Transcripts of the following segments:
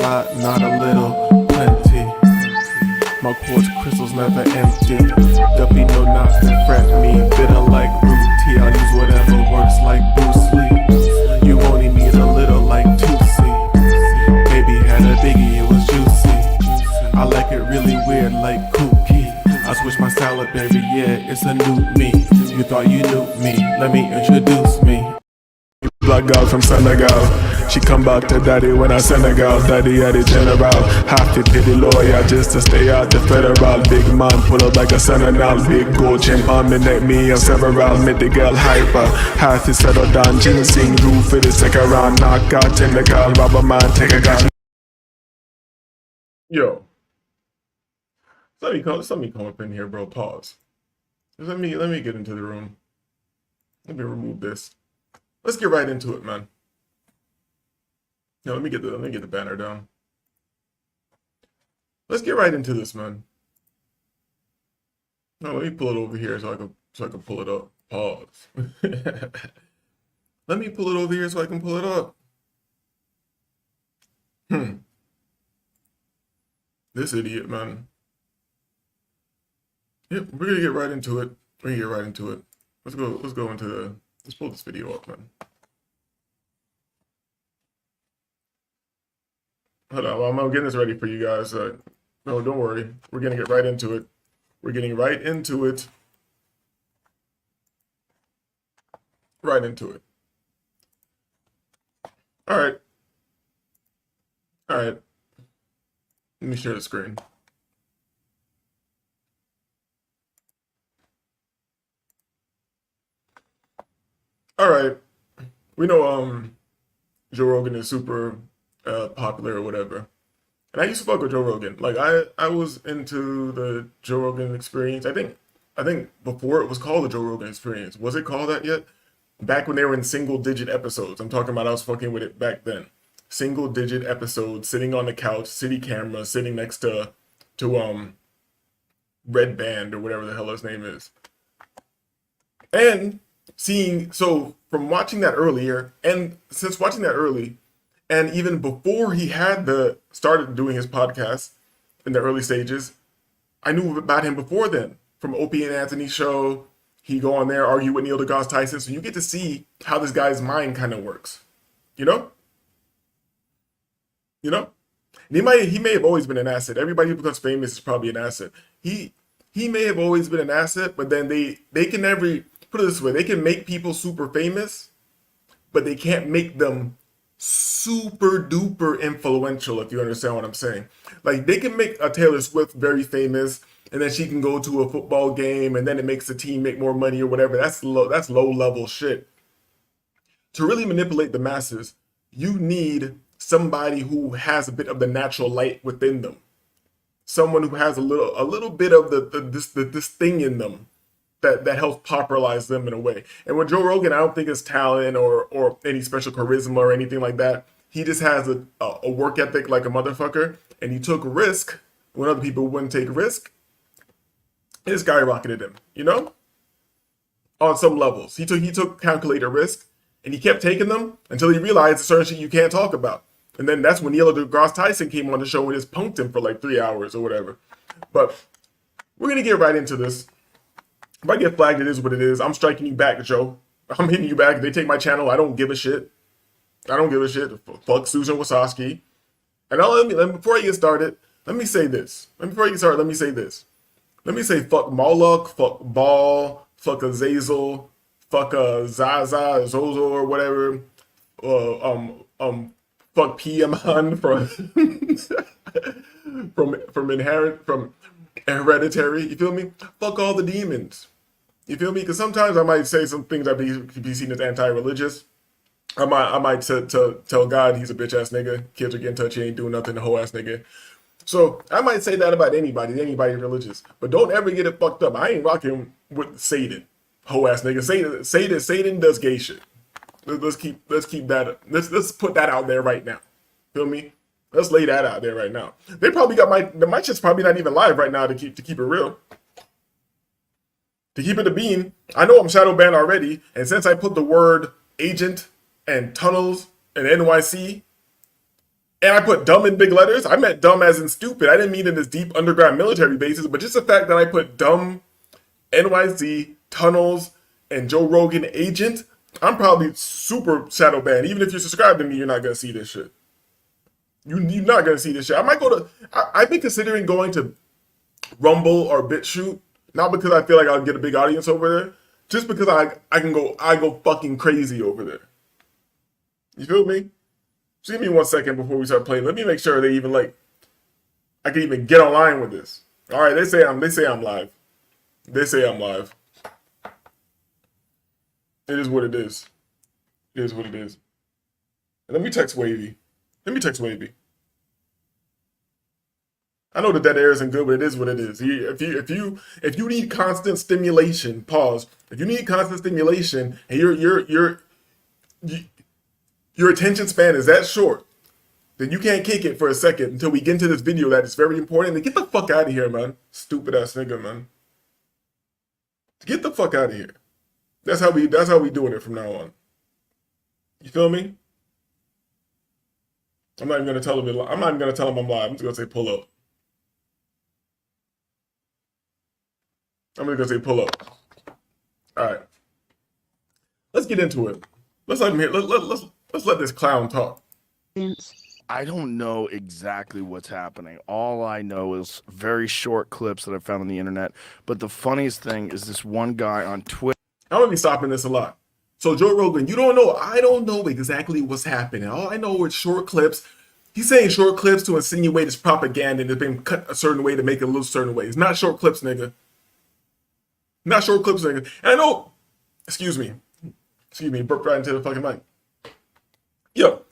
lot, not a little, plenty. My quartz crystals never empty. Duppy no not to fret me. Bitter like root tea. I'll use whatever works like Bruce Lee. You only need a little like Tootsie. Baby had a biggie, it was juicy. I like it really weird like kooky. I switch my style up every year, it's a new me. You thought you knew me, let me introduce me. Black girl from Senegal. She come back to daddy when I Senegal. Daddy at the general. Have to pay the lawyer just to stay out the federal. Big man pull up like a senegal. Big gold chain on the neck, me and several. Make the girl hyper. Have to settle down. Ginseng roof for the second round. Knock out in the girl. Rubber man take a gun. Yo. Let me come up in here, bro. Pause. Let me get into the room. Let me remove this. Let's get right into it, man. No, let me get the banner down. Let's get right into this, man. No, let me pull it over here so I can pull it up. Pause. Let me pull it over here so I can pull it up. This idiot, man. Yep, we're gonna get right into it. Let's go into the. Let's pull this video up, man. Hold on, I'm getting this ready for you guys. No, don't worry. We're gonna get right into it. We're getting right into it. Right into it. All right. All right. Let me share the screen. All right. We know Joe Rogan is super popular or whatever. And I used to fuck with Joe Rogan. Like I was into the Joe Rogan Experience. I think before it was called the Joe Rogan Experience. Was it called that yet? Back when they were in single digit episodes. I'm talking about I was fucking with it back then. Single digit episodes, sitting on the couch, city camera, sitting next to Red Band or whatever the hell his name is. And from watching that earlier, and since watching that early, and even before he had started doing his podcast in the early stages, I knew about him before then. From Opie and Anthony's show, he go on there, argue with Neil deGrasse Tyson, so you get to see how this guy's mind kind of works. You know? You know? And he may have always been an asset. Everybody who becomes famous is probably an asset. He may have always been an asset, but then they can never, put it this way, they can make people super famous, but they can't make them super duper influential, if you understand what I'm saying. Like they can make a Taylor Swift very famous, and then she can go to a football game, and then it makes the team make more money or whatever. That's low level shit. To really manipulate the masses, you need somebody who has a bit of the natural light within them. Someone who has a little bit of this thing in them that helps popularize them in a way. And with Joe Rogan, I don't think it's talent or any special charisma or anything like that. He just has a work ethic like a motherfucker, and he took risk when other people wouldn't take risk. And this guy rocketed him, you know? On some levels. He took calculated risk, and he kept taking them until he realized certain shit you can't talk about. And then that's when Neil deGrasse Tyson came on the show and just punked him for like 3 hours or whatever. But we're going to get right into this. If I get flagged, it is what it is. I'm striking you back, Joe. I'm hitting you back. If they take my channel, I don't give a shit. I don't give a shit. Fuck Susan Wasowski. And before I get started, let me say this. Before I get started, let me say this. Let me say fuck Moloch, fuck Ball, fuck Azazel, fuck Zaza, Zozo or whatever. Fuck Piaman from Hereditary. You feel me? Fuck all the demons. You feel me? Because sometimes I might say some things that could be seen as anti-religious. I might tell God he's a bitch ass nigga. Kids are getting touchy, ain't doing nothing, the whole ass nigga. So I might say that about anybody religious. But don't ever get it fucked up. I ain't rocking with Satan, whole ass nigga. Satan does gay shit. Let's keep that. Let's put that out there right now. Feel me? Let's lay that out there right now. They probably got my shit's probably not even live right now to keep it real. To keep it a bean, I know I'm shadow banned already, and since I put the word agent and tunnels and NYC And I put dumb in big letters. I meant dumb as in stupid. I didn't mean in this deep underground military bases, but just the fact that I put dumb, NYC, tunnels, and Joe Rogan agent, I'm probably super shadow banned. Even if you're subscribed to me, you're not gonna see this shit. You're not gonna see this shit. I might go to. I've been considering going to Rumble or BitChute, not because I feel like I'll get a big audience over there, just because I go fucking crazy over there. You feel me? Just give me 1 second before we start playing. Let me make sure they even like I can even get online with this. All right, they say I'm live. They say I'm live. It is what it is. It is what it is. And let me text Wavy. I know the dead air isn't good, but it is what it is. If you need constant stimulation, pause. If you need constant stimulation and your attention span is that short, then you can't kick it for a second until we get into this video that is very important. And get the fuck out of here, man. Stupid ass nigga, man. Get the fuck out of here. That's how we doing it from now on. You feel me? I'm not even gonna tell him I'm live. I'm just gonna say pull up. I'm just gonna say pull up. All right. Let's get into it. Let's let him hear. Let's let this clown talk. I don't know exactly what's happening. All I know is very short clips that I found on the internet. But the funniest thing is this one guy on Twitter. I'm gonna be stopping this a lot. So Joe Rogan, you don't know. I don't know exactly what's happening. All I know is short clips. He's saying short clips to insinuate it's propaganda and it's been cut a certain way to make it look a certain way. It's not short clips, nigga. Not short clips, nigga. And I know. Excuse me, burp right into the fucking mic. Yo,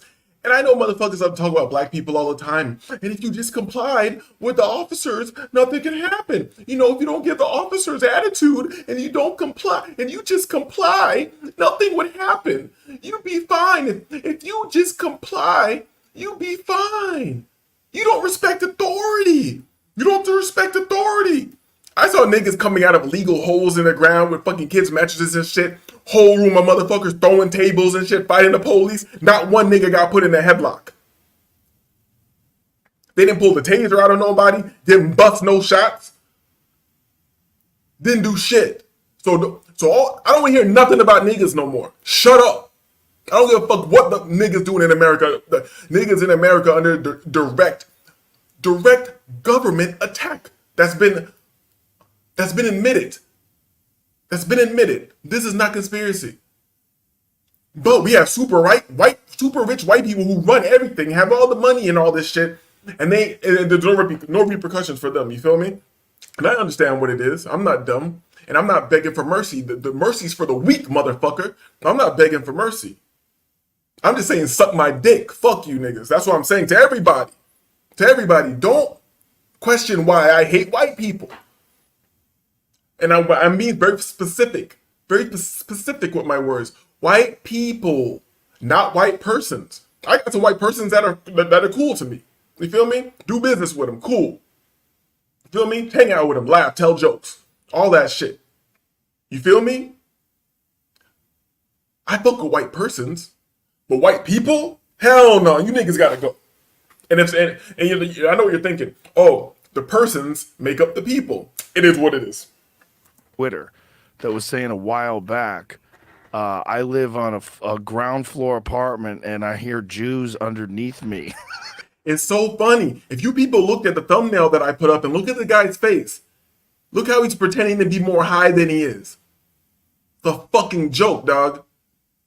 and I know motherfuckers up talk about black people all the time. And if you just complied with the officers, nothing can happen. You know, if you don't give the officers attitude and you don't comply, and you just comply, nothing would happen. You'd be fine. If you just comply, you'd be fine. You don't respect authority. You don't respect authority. I saw niggas coming out of legal holes in the ground with fucking kids' mattresses and shit. Whole room of motherfuckers throwing tables and shit, fighting the police. Not one nigga got put in a headlock. They didn't pull the taser out of nobody. Didn't bust no shots. Didn't do shit. I don't want to hear nothing about niggas no more. Shut up. I don't give a fuck what the niggas doing in America. The niggas in America under direct government attack. That's been admitted. That's been admitted. This is not conspiracy. But we have super rich white people who run everything, have all the money and all this shit, and there's no repercussions for them. You feel me? And I understand what it is. I'm not dumb, and I'm not begging for mercy. The mercy's for the weak, motherfucker. I'm not begging for mercy. I'm just saying, suck my dick. Fuck you, niggas. That's what I'm saying to everybody. To everybody, don't question why I hate white people. And I'm being very specific with my words. White people, not white persons. I got some white persons that are cool to me. You feel me? Do business with them, cool. You feel me? Hang out with them, laugh, tell jokes, all that shit. You feel me? I fuck with white persons, but white people, hell no. You niggas gotta go. And I know what you're thinking. Oh, the persons make up the people. It is what it is. Twitter that was saying a while back, I live on a ground floor apartment and I hear Jews underneath me. It's so funny. If you people looked at the thumbnail that I put up and look at the guy's face, look how he's pretending to be more high than he is. The fucking joke, dog.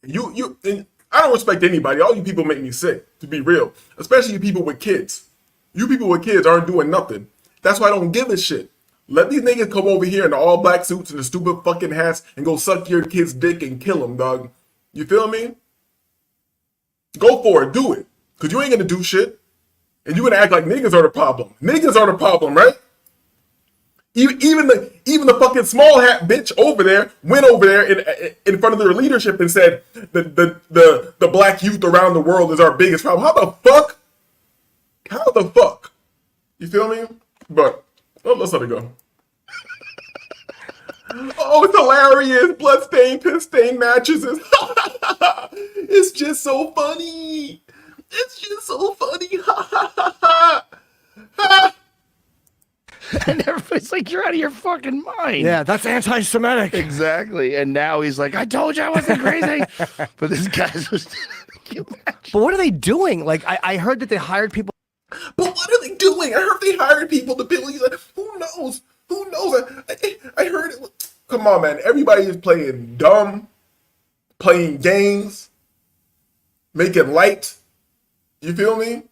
And I don't respect anybody. All you people make me sick, to be real. Especially you people with kids. You people with kids aren't doing nothing. That's why I don't give a shit. Let these niggas come over here in the all black suits and the stupid fucking hats and go suck your kid's dick and kill him, dog. You feel me? Go for it. Do it. Because you ain't going to do shit. And you're going to act like niggas are the problem. Niggas are the problem, right? Even the fucking small hat bitch over there went over there in front of their leadership and said the black youth around the world is our biggest problem. How the fuck? How the fuck? You feel me? But let's let it go. Oh, it's hilarious. Bloodstained, piss-stained mattresses. It's just so funny. It's just so funny. Ha ha ha ha. Ha. And everybody's like, "You're out of your fucking mind." Yeah, that's anti-Semitic. Exactly. And now he's like, "I told you I wasn't crazy." But this guy's just. But what are they doing? Like, I heard that they hired people. But what are they doing? I heard they hired people to build these. Who knows? Who knows? I heard it. Come on, man. Everybody is playing dumb, playing games, making light. You feel me?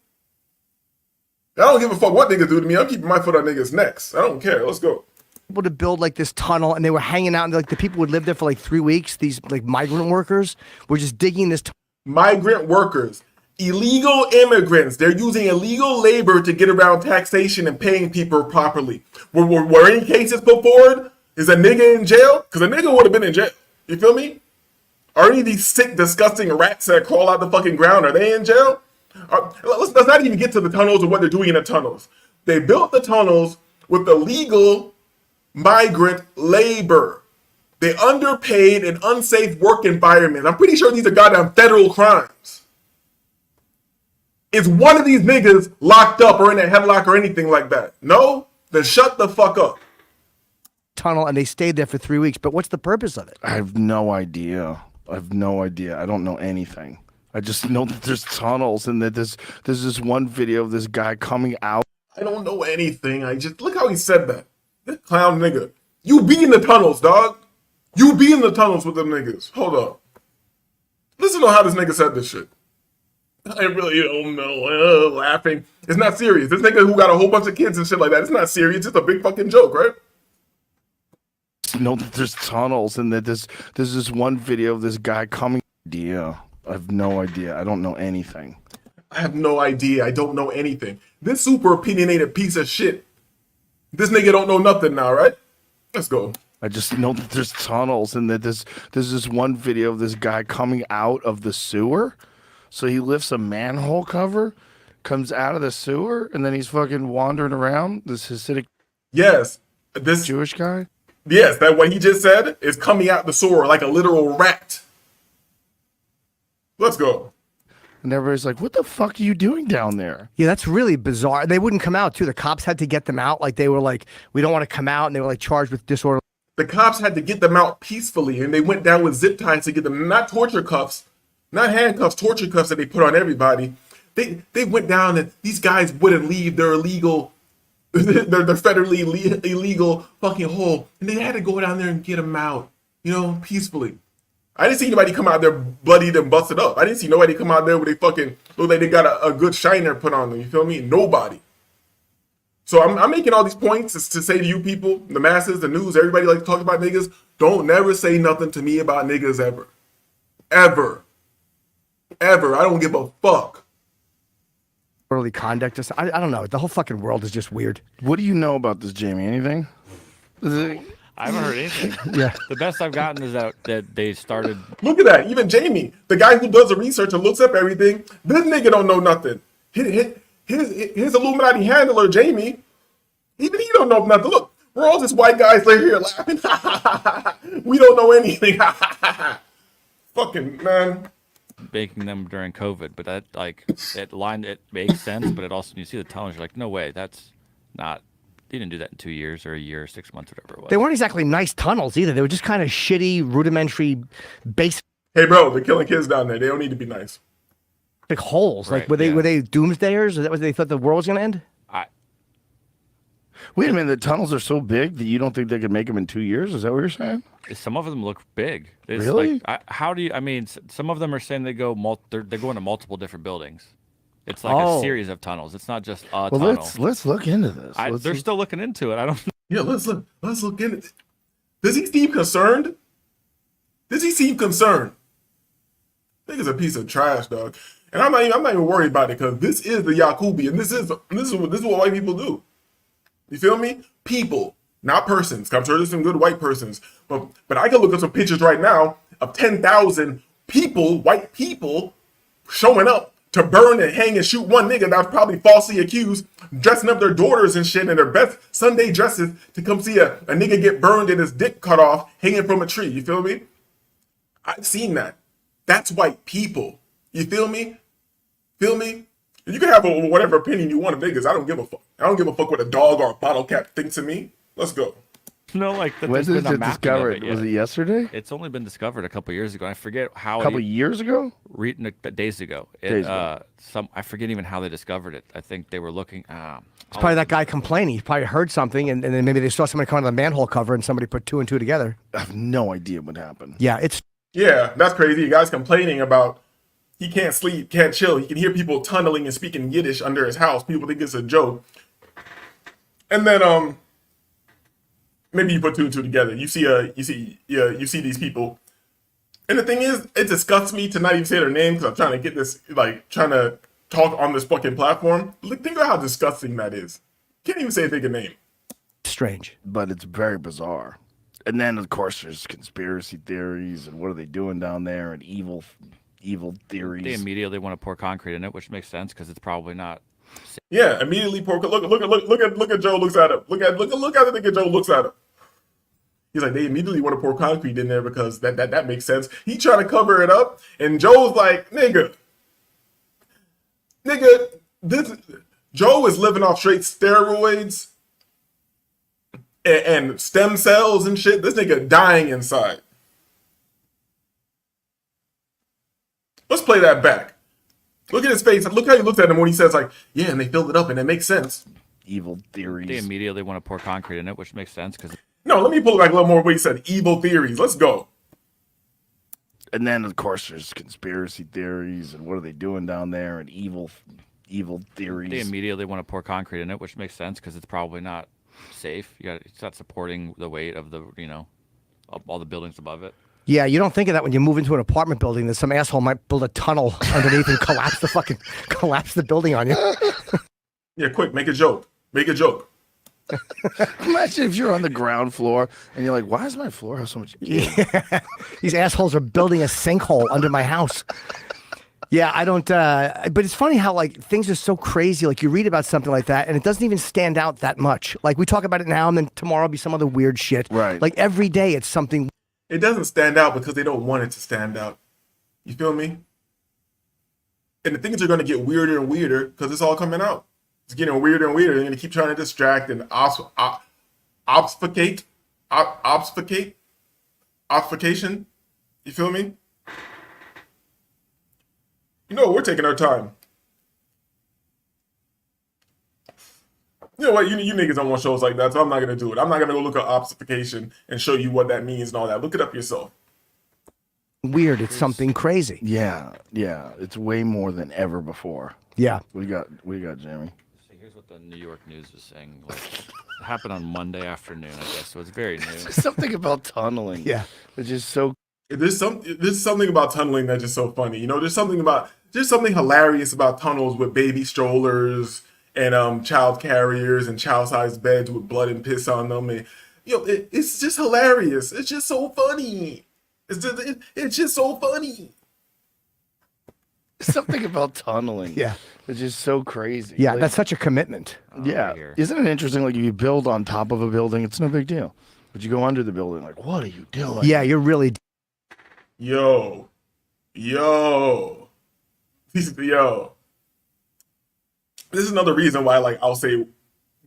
I don't give a fuck what niggas do to me. I'm keeping my foot on niggas' necks. I don't care. Let's go. People to build like this tunnel, and they were hanging out, and like the people would live there for like 3 weeks. These like migrant workers were just digging this. Migrant workers, illegal immigrants. They're using illegal labor to get around taxation and paying people properly. Were any cases put forward? Is a nigga in jail? Because a nigga would have been in jail. You feel me? Are any of these sick, disgusting rats that crawl out the fucking ground, are they in jail? Let's not even get to the tunnels or what they're doing in the tunnels. They built the tunnels with illegal migrant labor. They underpaid and unsafe work environments. I'm pretty sure these are goddamn federal crimes. Is one of these niggas locked up or in a headlock or anything like that? No? Then shut the fuck up. Tunnel, and they stayed there for 3 weeks. But what's the purpose of it? I have no idea. I don't know anything. I just know that there's tunnels and that there's this one video of this guy coming out. I don't know anything. I just look how he said that. This clown nigga. You be in the tunnels, dog. You be in the tunnels with them niggas. Hold up. Listen to how this nigga said this shit. I really don't know. Laughing. It's not serious. This nigga who got a whole bunch of kids and shit like that, it's not serious. It's a big fucking joke, right? Know that there's tunnels and that there's this one video of this guy coming. Yeah, I have no idea. I don't know anything. I have no idea. I don't know anything. This super opinionated piece of shit. This nigga don't know nothing now, right? Let's go. I just know that there's tunnels and that there's this one video of this guy coming out of the sewer. So he lifts a manhole cover, comes out of the sewer, and then he's fucking wandering around. This Hasidic Yes. This Jewish guy. Yes, that what he just said is coming out the sewer like a literal rat. Let's go. And everybody's like, "What the fuck are you doing down there?" Yeah, that's really bizarre. They wouldn't come out too. The cops had to get them out. Like they were like, "We don't want to come out," and they were like charged with disorder. The cops had to get them out peacefully, and they went down with zip ties to get them, not torture cuffs, not handcuffs, torture cuffs that they put on everybody. They went down, and these guys wouldn't leave their illegal, their federally illegal fucking hole, and they had to go down there and get them out, peacefully. I didn't see anybody come out there bloodied and busted up. I didn't see nobody come out there where they fucking look like they got a good shiner put on them. You feel me? Nobody. So I'm making all these points to say to you people, the masses, the news, everybody like to talk about niggas. Don't never say nothing to me about niggas ever. Ever. Ever. I don't give a fuck. Disorderly conduct. I don't know. The whole fucking world is just weird. What do you know about this, Jamie? Anything? I haven't heard anything. Yeah. The best I've gotten is that they started. Look at that. Even Jamie, the guy who does the research and looks up everything, this nigga don't know nothing. His Illuminati handler, Jamie, even he don't know nothing. Look, we're all just white guys right here laughing. We don't know anything. Fucking man. Making them during COVID, but that it makes sense, but it also, you see the tunnels, you're like, no way, that's not. They didn't do that in 2 years or a year, 6 months, whatever it was. They weren't exactly nice tunnels either. They were just kind of shitty, rudimentary, basic Hey bro, they're killing kids down there. They don't need to be nice. holes. Right, Like were they doomsdayers? Is that what they thought the world was gonna end? Wait a minute. The tunnels are so big that you don't think they could make them in 2 years? Is that what you're saying? Some of them look big. It's Really? How do you? I mean, some of them are saying they're going to multiple different buildings. It's like Oh. a series of tunnels. It's not just a Well, tunnel. let's look into this. They're still looking into it. I don't. Yeah, let's look in it. Does he seem concerned? Does he seem concerned? Nigga's a piece of trash, dog. And I'm not even worried about it because this is the Yakubi, and this is what white people do. You feel me? People, not persons. I'm sure there's some good white persons, but I can look at some pictures right now of 10,000 people, white people, showing up to burn and hang and shoot one nigga that was probably falsely accused, dressing up their daughters and shit in their best Sunday dresses to come see a nigga get burned and his dick cut off hanging from a tree. You feel me? I've seen that. That's white people. You feel me? Feel me? You can have whatever opinion you want of niggas. I don't give a fuck. I don't give a fuck what a dog or a bottle cap thinks of me. Let's go. No, like that. When There's did been a it mapping of discovered? it Was yet. it yesterday? It's only been discovered a couple years ago. I forget how. A couple years ago? Days ago. Days ago. I forget even how they discovered it. I think they were looking. It's probably that guy complaining. He probably heard something, and then maybe they saw somebody come out of the manhole cover, and somebody put two and two together. I have no idea what happened. Yeah, it's Yeah, that's crazy. You guys complaining about he can't sleep, can't chill. He can hear people tunneling and speaking Yiddish under his house. People think it's a joke. And then maybe you put two and two together. You see these people. And the thing is, it disgusts me to not even say their name because I'm trying to get this, like, trying to talk on this fucking platform. Look, think about how disgusting that is. Can't even say a nigga name. strange. But it's very bizarre. And then, of course, there's conspiracy theories and what are they doing down there and evil theories. They immediately want to pour concrete in it, which makes sense because it's probably not. Yeah, immediately pour. Look at Joe looks at him. Look at the nigga Joe looks at him. He's like, they immediately want to pour concrete in there because that makes sense. He trying to cover it up, and Joe's like, nigga, this Joe is living off straight steroids and stem cells and shit. This nigga dying inside. Let's play that back. Look at his face. Look how he looks at him when he says, like, yeah, and they filled it up and it makes sense. Evil theories. They immediately want to pour concrete in it, which makes sense because. No, let me pull it back a little more what he said. Evil theories. Let's go. And then, of course, there's conspiracy theories and what are they doing down there and evil theories. They immediately want to pour concrete in it, which makes sense because it's probably not safe. It's not supporting the weight of the, of all the buildings above it. Yeah, you don't think of that when you move into an apartment building that some asshole might build a tunnel underneath and collapse the building on you. Yeah, quick, make a joke. Make a joke. Imagine if you're on the ground floor and you're like, why does my floor have so much? Yeah. These assholes are building a sinkhole under my house. Yeah, I don't, but it's funny how, like, things are so crazy. Like, you read about something like that, and it doesn't even stand out that much. Like, we talk about it now, and then tomorrow will be some other weird shit. Right. Like, every day it's something. It doesn't stand out because they don't want it to stand out. You feel me? And the things are going to get weirder and weirder because it's all coming out. It's getting weirder and weirder. They're going to keep trying to distract and obfuscate. Obfuscation. You feel me? You know, we're taking our time. You know what? You niggas don't want shows like that, so I'm not going to do it. I'm not going to go look at obfuscation and show you what that means and all that. Look it up yourself. Weird. It's something crazy. Yeah. It's way more than ever before. Yeah. We got Jimmy. So here's what the New York News was saying. Like, it happened on Monday afternoon, I guess, so it's very new. Something about tunneling. Yeah. It's just so. There's something about tunneling that's just so funny. You know, there's something hilarious about tunnels with baby strollers and child carriers and child-sized beds with blood and piss on them. And it's just hilarious. It's just so funny. It's just so funny. Something about tunneling. Yeah. It's just so crazy. Yeah, Like, that's such a commitment. yeah. Right here. Isn't it interesting? Like, if you build on top of a building, it's no big deal. But you go under the building, like, what are you doing? Yeah, you're really. Yo. This is another reason why, like, I'll say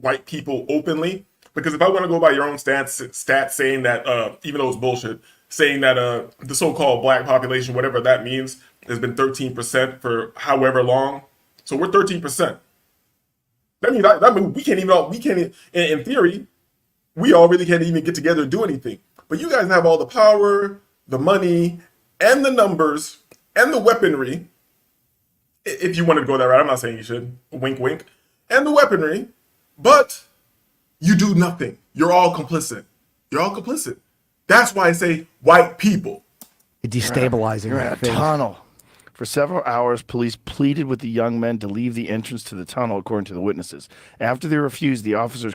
white people openly, because if I want to go by your own stats saying that, even though it's bullshit, saying that the so-called black population, whatever that means, has been 13% for however long. So we're 13%. That means we can't even, in theory, we all really can't even get together and do anything. But you guys have all the power, the money, and the numbers, and the weaponry. If you wanted to go that route, I'm not saying you should. Wink, wink. And the weaponry. But you do nothing. You're all complicit. That's why I say white people. Destabilizing. You're in a that thing. tunnel. For several hours, police pleaded with the young men to leave the entrance to the tunnel, according to the witnesses. After they refused, the officers.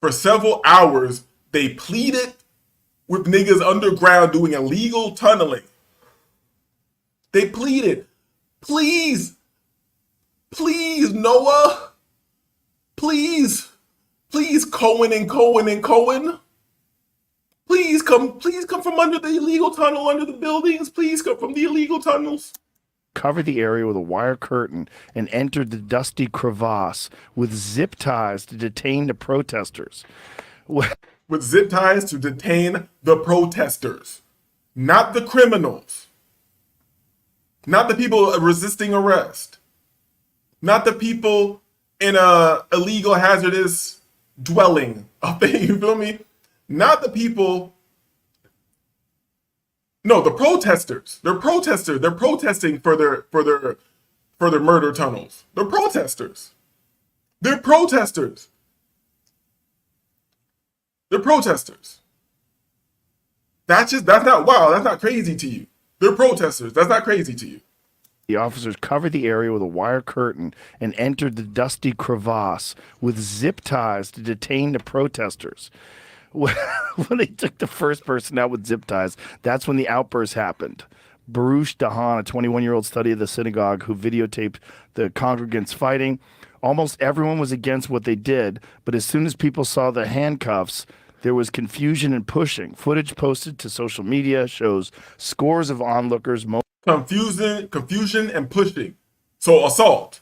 For several hours, they pleaded with niggas underground doing illegal tunneling. They pleaded, please, Noah, please, Cohen and Cohen. Please come from under the illegal tunnel, under the buildings. Please come from the illegal tunnels. covered the area with a wire curtain and entered the dusty crevasse with zip ties to detain the protesters. With zip ties to detain the protesters, not the criminals, not the people resisting arrest, not the people in a illegal hazardous dwelling up there, you feel me? Not the people. No, the protesters. They're protesters. They're protesting for their murder tunnels. They're protesters. They're protesters. They're protesters. That's not wow. That's not crazy to you. They're protesters. That's not crazy to you. The officers covered the area with a wire curtain and entered the dusty crevasse with zip ties to detain the protesters. When they took the first person out with zip ties, that's when the outburst happened. Baruch Dahan, a 21-year-old study of the synagogue who videotaped the congregants fighting. Almost everyone was against what they did, but as soon as people saw the handcuffs, there was confusion and pushing. Footage posted to social media shows scores of onlookers. Confusion and pushing. So assault.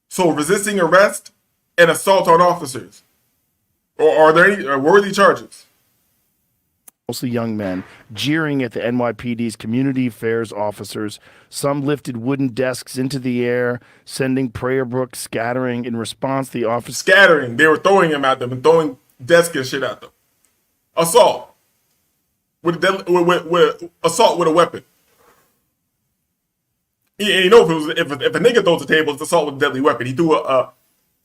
So resisting arrest and assault on officers. Or are there any worthy charges? Mostly young men, jeering at the NYPD's community affairs officers. Some lifted wooden desks into the air, sending prayer books scattering. In response, the officers... Scattering. They were throwing them at them and throwing desks and shit at them. Assault. Assault with a weapon. And you know, if a nigga throws a table, it's assault with a deadly weapon. He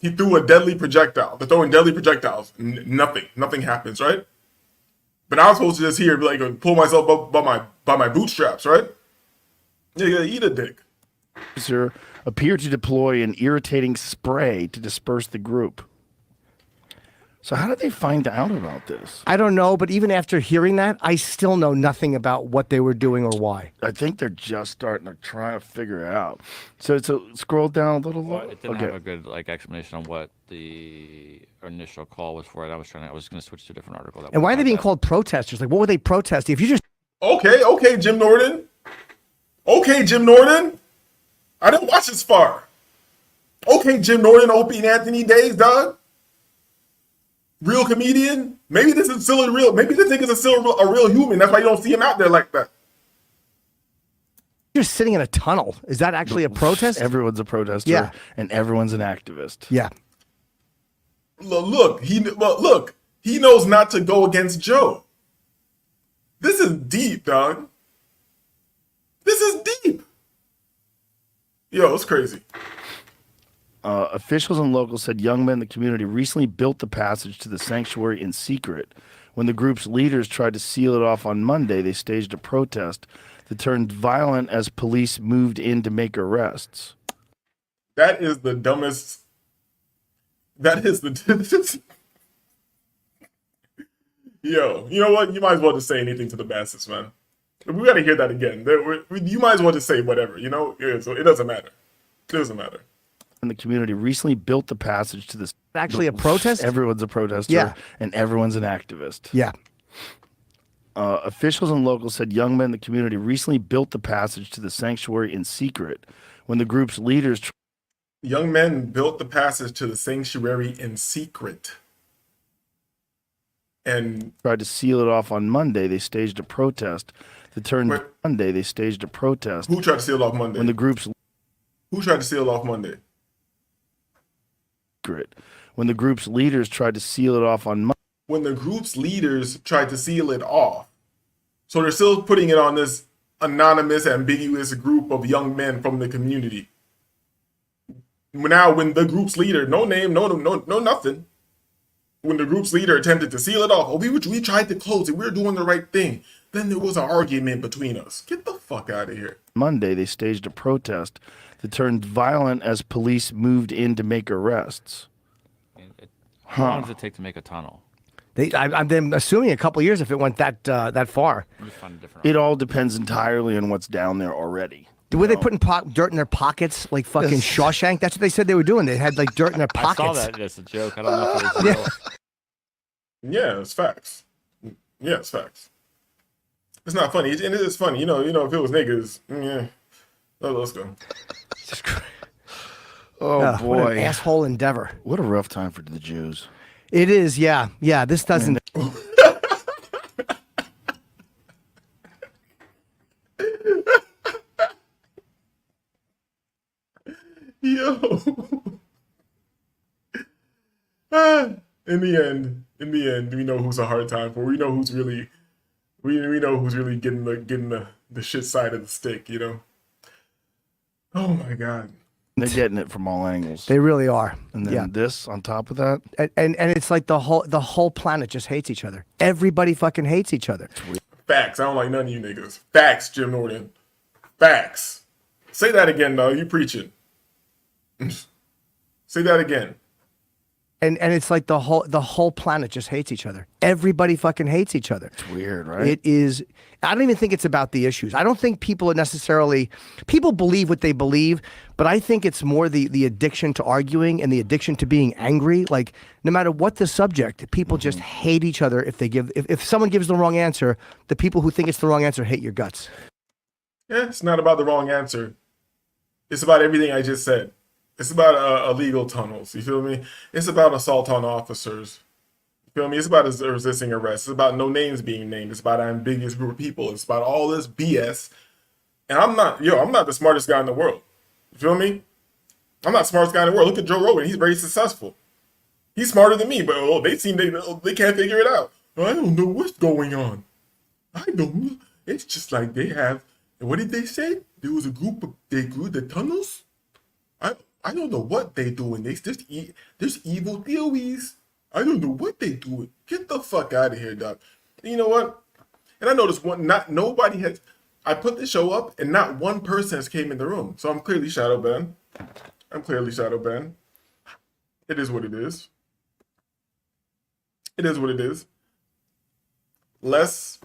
threw a deadly projectile. They're throwing deadly projectiles. Nothing happens, right? But I was supposed to just hear, like, pull myself up by my bootstraps, right? Yeah, eat a dick. Officer appeared to deploy an irritating spray to disperse the group. So how did they find out about this? I don't know, but even after hearing that, I still know nothing about what they were doing or why. I think they're just starting to try to figure it out. So scroll down a little. Well, it didn't have a good explanation on what the initial call was for. I was going to switch to a different article. And why are they being called protesters? Like, what were they protesting? If you just Okay, Jim Norton. Okay, Jim Norton. I didn't watch this far. Okay, Jim Norton, Opie and Anthony days, dog. Real comedian. Maybe this is still real. Maybe this nigga's still a real human. That's why you don't see him out there like that. you're sitting in a tunnel, is that actually a protest? Everyone's a protester. Yeah. And everyone's an activist. Yeah. Look, he knows not to go against Joe. This is deep, dog. This is deep. Yo, it's crazy. Officials and locals said young men in the community recently built the passage to the sanctuary in secret. When the group's leaders tried to seal it off on Monday, they staged a protest that turned violent as police moved in to make arrests. That is the dumbest. That is the. Yo, you know what? You might as well just say anything to the masses, man. We got to hear that again. You might as well just say whatever, you know? Yeah, so it doesn't matter. It doesn't matter. And the community recently built the passage to this. Actually a protest? Everyone's a protester. Yeah. And everyone's an activist. Yeah. Officials and locals said young men in the community recently built the passage to the sanctuary in secret. When the group's leaders... Young men built the passage to the sanctuary in secret. And tried to seal it off on Monday, they staged a protest that turned... Monday, they staged a protest. Who tried to seal it off Monday? When the group's... Who tried to seal it off Monday? When the group's leaders tried to seal it off on Monday. When the group's leaders tried to seal it off. So they're still putting it on this anonymous, ambiguous group of young men from the community. Now, when the group's leader, no name, no nothing. When the group's leader attempted to seal it off, oh, we tried to close it. We were doing the right thing. Then there was an argument between us. Get the fuck out of here. Monday, they staged a protest that turned violent as police moved in to make arrests. How long does it take to make a tunnel? I'm assuming a couple of years if it went that far. It all depends entirely on what's down there already. Were they putting dirt in their pockets like fucking Shawshank? That's what they said they were doing. They had like dirt in their pockets. I saw that as a joke. I don't know if it was real. Yeah, it's facts. Yeah, it's facts. It's not funny, and it is funny. You know, if it was niggas, yeah. Oh, let's go. Just cra- Oh what an boy, asshole endeavor. what a rough time for the Jews. It is, yeah. This doesn't. Yo. Ah, in the end, we know who's a hard time for. We know who's really, we know who's really getting the shit side of the stick. You know. Oh my God. They're getting it from all angles. They really are. And then Yeah. this on top of that. And it's like the whole planet just hates each other. Everybody fucking hates each other. Facts. I don't like none of you niggas. Facts, Jim Norton. Facts. Say that again, though. You preaching. Say that again. And it's like the whole planet just hates each other. Everybody fucking hates each other. It's weird, right? It is. I don't even think it's about the issues. I don't think people are necessarily, people believe what they believe, but I think it's more the addiction to arguing and the addiction to being angry. Like no matter what the subject, people just hate each other. If someone gives the wrong answer, the people who think it's the wrong answer hate your guts. Yeah, it's not about the wrong answer. It's about everything I just said. It's about illegal tunnels. You feel me? It's about assault on officers. You feel me? It's about resisting arrest. It's about no names being named. It's about an ambiguous group of people. It's about all this BS. And I'm not the smartest guy in the world. You feel me? I'm not the smartest guy in the world. Look at Joe Rogan. He's very successful. He's smarter than me, but they can't figure it out. I don't know what's going on. I don't know. It's just like they have. And what did they say? There was a group of they grew the tunnels. I don't know what they doing. There's evil theories. I don't know what they doing. Get the fuck out of here, Doc. And you know what? And I noticed nobody has. I put the show up, and not one person has came in the room. So I'm clearly shadow banned. It is what it is. It is what it is. Let's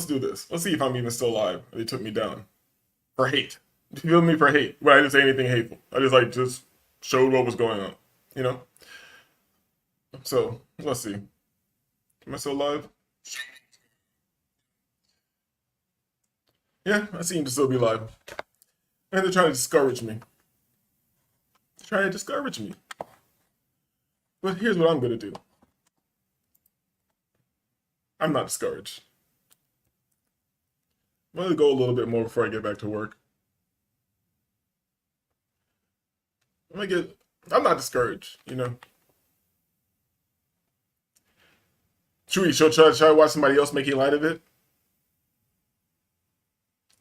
do this. Let's see if I'm even still alive. They took me down for hate. You feel me? For hate. But I didn't say anything hateful. I just showed what was going on. You know? So, let's see. Am I still alive? Yeah, I seem to still be alive. And they're trying to discourage me. But here's what I'm going to do. I'm not discouraged. I'm going to go a little bit more before I get back to work. I'm not discouraged, you know. Should I watch somebody else making light of it?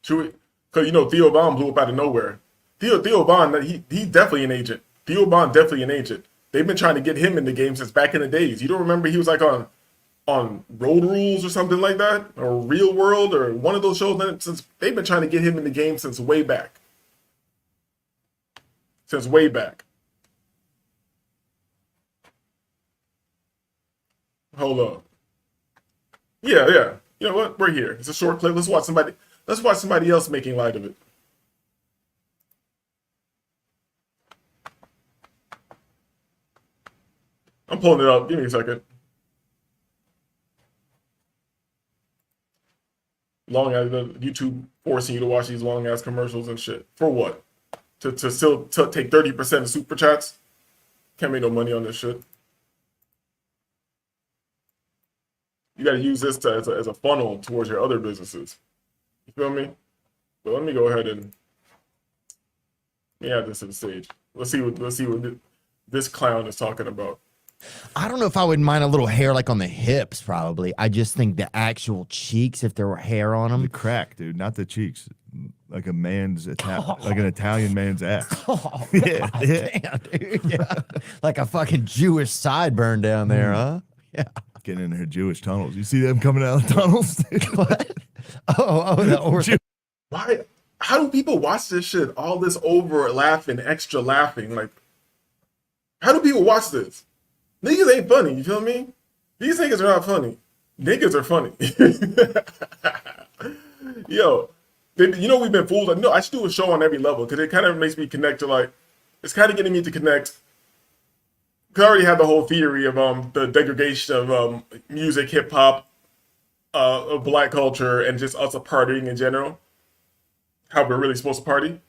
Should we? Because, you know, Theo Von blew up out of nowhere. Theo Von, he's definitely an agent. Theo Von, definitely an agent. They've been trying to get him in the game since back in the days. You don't remember he was like on Road Rules or something like that? Or Real World or one of those shows? Since they've been trying to get him in the game since way back. Hold on. Yeah. You know what? We're here. It's a short clip. Let's watch somebody else making light of it. I'm pulling it up. Give me a second. Long ass YouTube forcing you to watch these long ass commercials and shit. For what? To still take 30% of super chats? Can't make no money on this shit. You got to use this as a funnel towards your other businesses. You feel me? But let me go ahead and add this to the stage. Let's see what this clown is talking about. I don't know if I would mind a little hair like on the hips, probably. I just think the actual cheeks, if there were hair on The them. crack, dude, not the cheeks. Like a man's, like an Italian man's ass. Oh, Yeah, God yeah. damn, dude. Yeah. Like a fucking Jewish sideburn down there, huh? Yeah. Getting in her Jewish tunnels. You see them coming out of the tunnels? What? The organ. Why? How do people watch this shit? All this over laughing, extra laughing. Like, how do people watch this? Niggas ain't funny. You feel me? These niggas are not funny. Niggas are funny. Yo, you know we've been fooled. No, I should do a show on every level because it kind of makes me connect to like, it's kind of getting me to connect. Because I already had the whole theory of the degradation of music, hip hop, of black culture, and just us partying in general. how we're really supposed to party.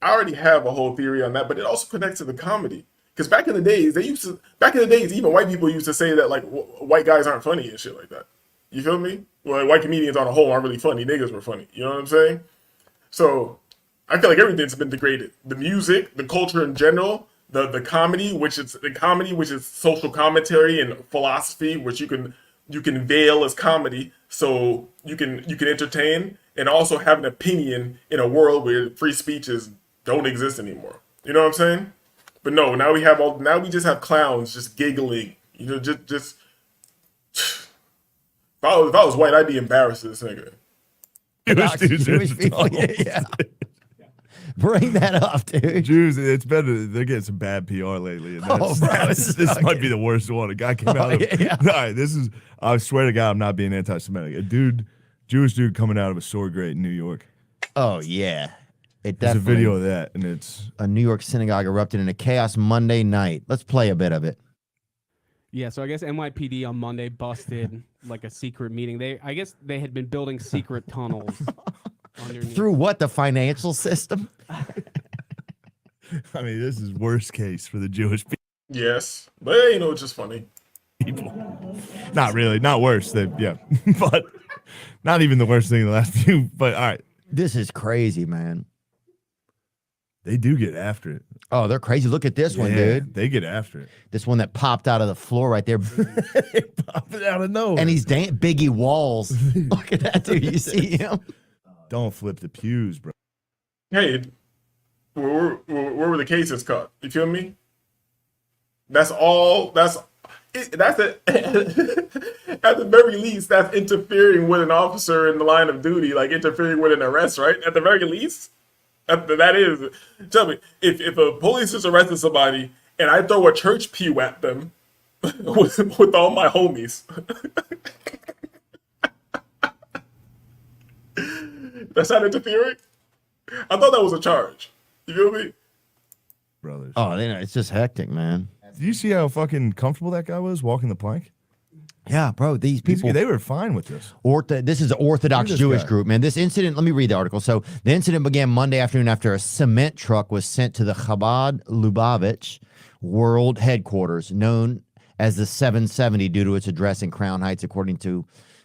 I already have a whole theory on that, but it also connects to the comedy. Because back in the days, even white people used to say that like white guys aren't funny and shit like that. You feel me? Well, white comedians on a whole aren't really funny. Niggas were funny. You know what I'm saying? So I feel like everything's been degraded. The music, the culture in general, the comedy, which is social commentary and philosophy, which you can veil as comedy, so you can entertain and also have an opinion in a world where free speeches don't exist anymore. You know what I'm saying? But no, now we just have clowns just giggling. You know, just if I was white, I'd be embarrassed of this nigga. Jewish people. Yeah. Bring that up, dude. Jews, it's better. They're getting some bad PR lately. And this might be the worst one. A guy came out of. Yeah. All right, I swear to God, I'm not being anti-Semitic. Jewish dude coming out of a sword grate in New York. Oh yeah, There's a definitely. video of that, and it's A New York synagogue erupted into chaos Monday night. Let's play a bit of it. Yeah, so I guess NYPD on Monday busted like a secret meeting. I guess they had been building secret tunnels underneath. Through what? The financial system? I mean, this is worst case for the Jewish Yes, but you know, it's just funny. people. Not really, not worse. Yeah, but not even the worst thing in the last few. But all right, This is crazy, man. they do get after it. Oh, they're crazy. Look at this one, Yeah, dude. they get after it. This one that popped out of the floor right there. Pop it out of nowhere. And he's Biggie Walls. Look at that, dude. You see him? Don't flip the pews, bro. Hey, where were the cases caught? You feel me? That's all. That's it. At the very least, that's interfering with an officer in the line of duty, like interfering with an arrest, right? At the very least, that is. Tell me, if a police is arresting somebody and I throw a church pew at them with all my homies, that's not interfering. I thought that was a charge. You feel me? Brothers. Oh, it's just hectic, man. Do you see how fucking comfortable that guy was walking the plank? Yeah, bro. These people. They were fine with this. This is an Orthodox Look at this Jewish guy. group, man. This incident, let me read the article. So the incident began Monday afternoon after a cement truck was sent to the Chabad Lubavitch World Headquarters, known as the 770 due to its address in Crown Heights, according to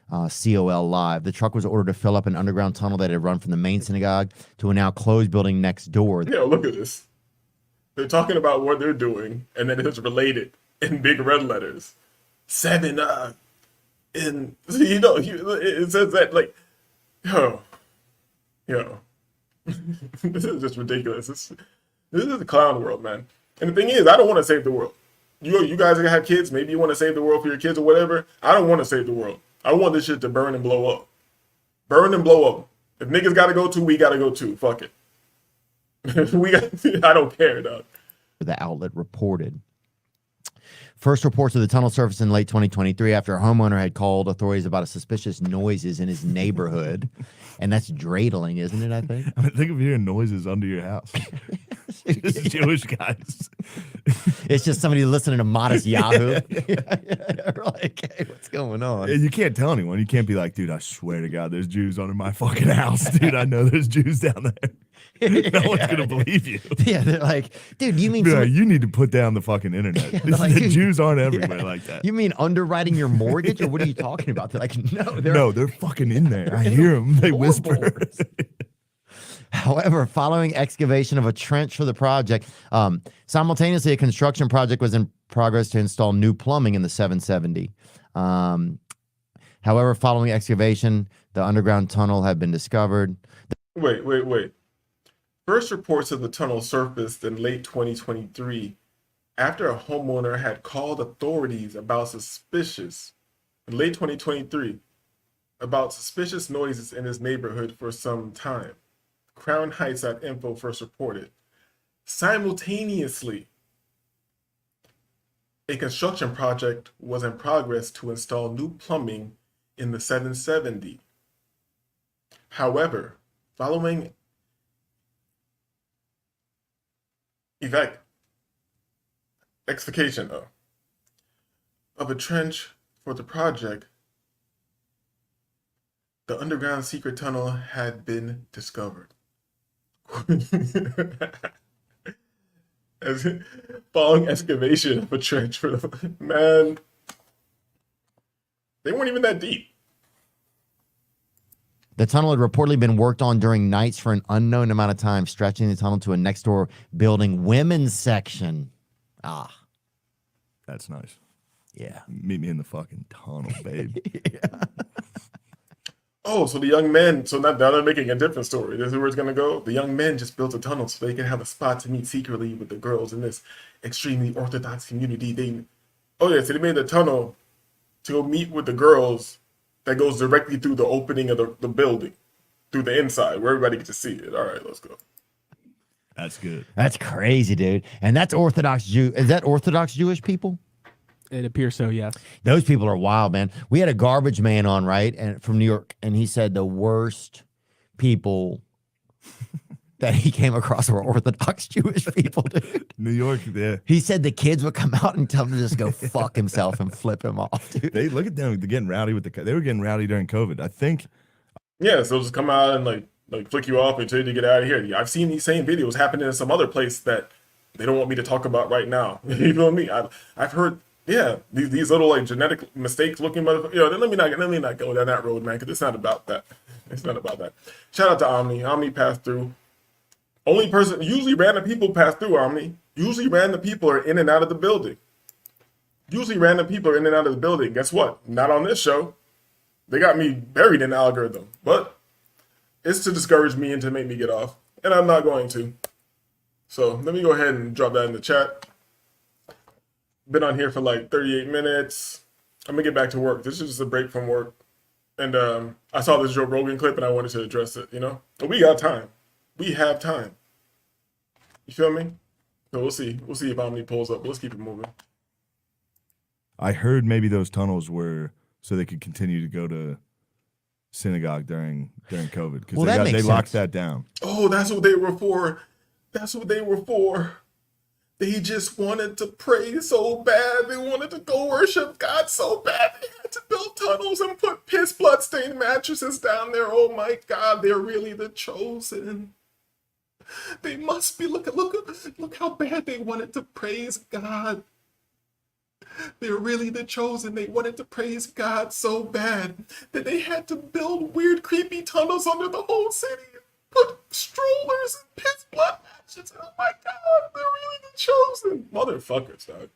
COL Live. The truck was ordered to fill up an underground tunnel that had run from the main synagogue to a now closed building next door. You know, look at this. They're talking about what they're doing, and then it's related in big red letters. 7, and you know, it says that like, yo, this is just ridiculous. This is the clown world, man. And the thing is, I don't want to save the world. You guys have kids. Maybe you want to save the world for your kids or whatever. I don't want to save the world. I want this shit to burn and blow up. Burn and blow up. If niggas gotta go too, we gotta go too. Fuck it. I don't care, dog. The outlet reported. First reports of the tunnel surfaced in late 2023 after a homeowner had called authorities about a suspicious noises in his neighborhood. And that's dreidling, isn't it, I think? I mean, think of hearing noises under your house. Just Jewish guys. It's just somebody listening to Modest Yahoo. We're like, hey, what's going on? And you can't tell anyone. You can't be like, dude, I swear to God, there's Jews under my fucking house. Dude, I know there's Jews down there. No one's going to believe you. Yeah, they're like, dude, you mean Be like, you need to put down the fucking internet. like, The dude, Jews aren't everywhere like that. You mean underwriting your mortgage, or what are you talking about? They're like, no, They're fucking in there. I hear them. They whisper. floorboards. However, following excavation of a trench for the project, simultaneously a construction project was in progress to install new plumbing in the 770. However, following excavation, the underground tunnel had been discovered. Wait. First reports of the tunnel surfaced in late 2023 after a homeowner had called authorities about suspicious noises in his neighborhood for some time. Crown Heights info first reported. Simultaneously, a construction project was in progress to install new plumbing in the 770. However, following excavation of a trench for the project, the underground secret tunnel had been discovered. As following excavation of a trench for the man. They weren't even that deep. The tunnel had reportedly been worked on during nights for an unknown amount of time, stretching the tunnel to a next door building women's section. Ah, That's nice. yeah. Meet me in the fucking tunnel, babe. Oh, so the young men, so now they're making a different story. This is where it's going to go. The young men just built a tunnel so they can have a spot to meet secretly with the girls in this extremely orthodox community. Oh yeah, so they made the tunnel to go meet with the girls that goes directly through the opening of the building, through the inside, where everybody gets to see it. All right, let's go. That's good. That's crazy, dude. And that's Orthodox Jew. Is that Orthodox Jewish people? It appears so, yes. Those people are wild, man. We had a garbage man on, right, and from New York, and he said the worst people that he came across were Orthodox Jewish people, dude. New York, there. He said the kids would come out and tell him to just go fuck himself and flip him off, dude. They look at them. They're getting rowdy with they were getting rowdy during COVID. I think. Yeah, so they'll just come out and like flick you off and tell you to get out of here. I've seen these same videos happening in some other place that they don't want me to talk about right now. You feel me? I've heard, yeah, these little like genetic mistakes looking motherfuckers. Let me not go down that road, man, because it's not about that. It's not about that. Shout out to Omni. Omni passed through. Only person, usually random people pass through Omni. Usually random people are in and out of the building. Usually random people are in and out of the building. Guess what? Not on this show. They got me buried in the algorithm. But it's to discourage me and to make me get off. And I'm not going to. So let me go ahead and drop that in the chat. Been on here for like 38 minutes. I'm going to get back to work. This is just a break from work. And I saw this Joe Rogan clip and I wanted to address it, But we got time. We have time. You feel me? So we'll see. We'll see if Omni pulls up. But let's keep it moving. I heard maybe those tunnels were so they could continue to go to synagogue during COVID because Well, that they makes locked sense. that down. Oh, that's what they were for. That's what they were for. They just wanted to pray so bad. They wanted to go worship God so bad. They had to build tunnels and put piss blood-stained mattresses down there. Oh my God, they're really the chosen. They must be. Look how bad they wanted to praise God. They're really the chosen. They wanted to praise God so bad that they had to build weird, creepy tunnels under the whole city. Put strollers and piss blood matches. Oh my God, they're really the chosen. Motherfuckers, dog.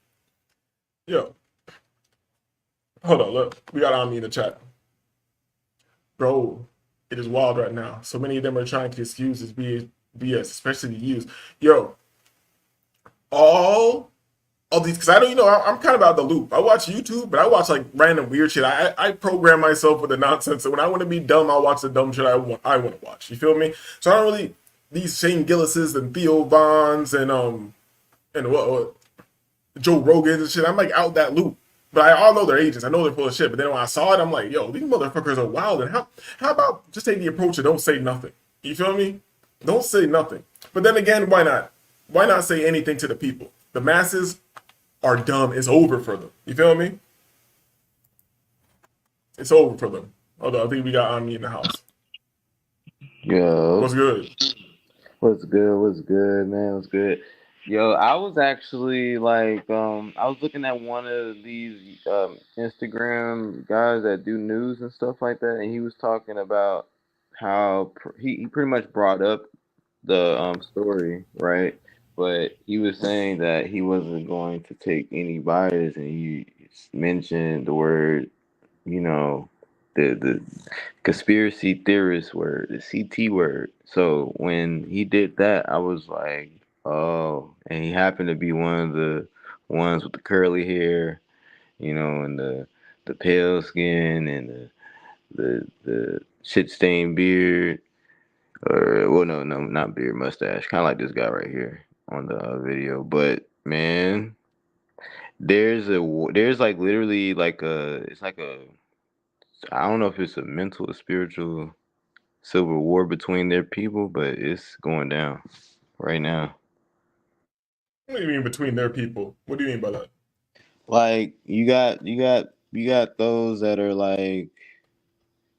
Yo. Hold on, look. We got Omni in the chat. Bro, it is wild right now. So many of them are trying to excuse this BS, especially the youth. Yo, all these, because I don't, I'm kind of out of the loop. I watch YouTube, but I watch like random weird shit. I program myself with the nonsense. So when I want to be dumb, I'll watch the dumb shit I want to watch. You feel me? So I don't really, these Shane Gillises and Theo Vons and what Joe Rogan and shit. I'm like out that loop. But I all know their ages. I know they're full of shit. But then when I saw it, I'm like, yo, these motherfuckers are wild. And how about just take the approach and don't say nothing? You feel me? Don't say nothing. But then again, why not? Why not say anything to the people? The masses are dumb. It's over for them. You feel me? It's over for them. Hold on, I think we got Omni in the house. Yo, What's good? what's good? What's good, man? What's good? Yo, I was actually like, I was looking at one of these Instagram guys that do news and stuff like that, and he was talking about how he pretty much brought up the story, right? But he was saying that he wasn't going to take any bias, and he mentioned the word, you know, the conspiracy theorist word, the CT word. So when he did that, I was like, oh, and he happened to be one of the ones with the curly hair, and the pale skin and the shit stained beard, or well, no, not beard, mustache, kind of like this guy right here on the video. But man, there's like literally like it's like a, I don't know if it's a mental or spiritual civil war between their people, but it's going down right now. What do you mean between their people? What do you mean by that? Like you got those that are like,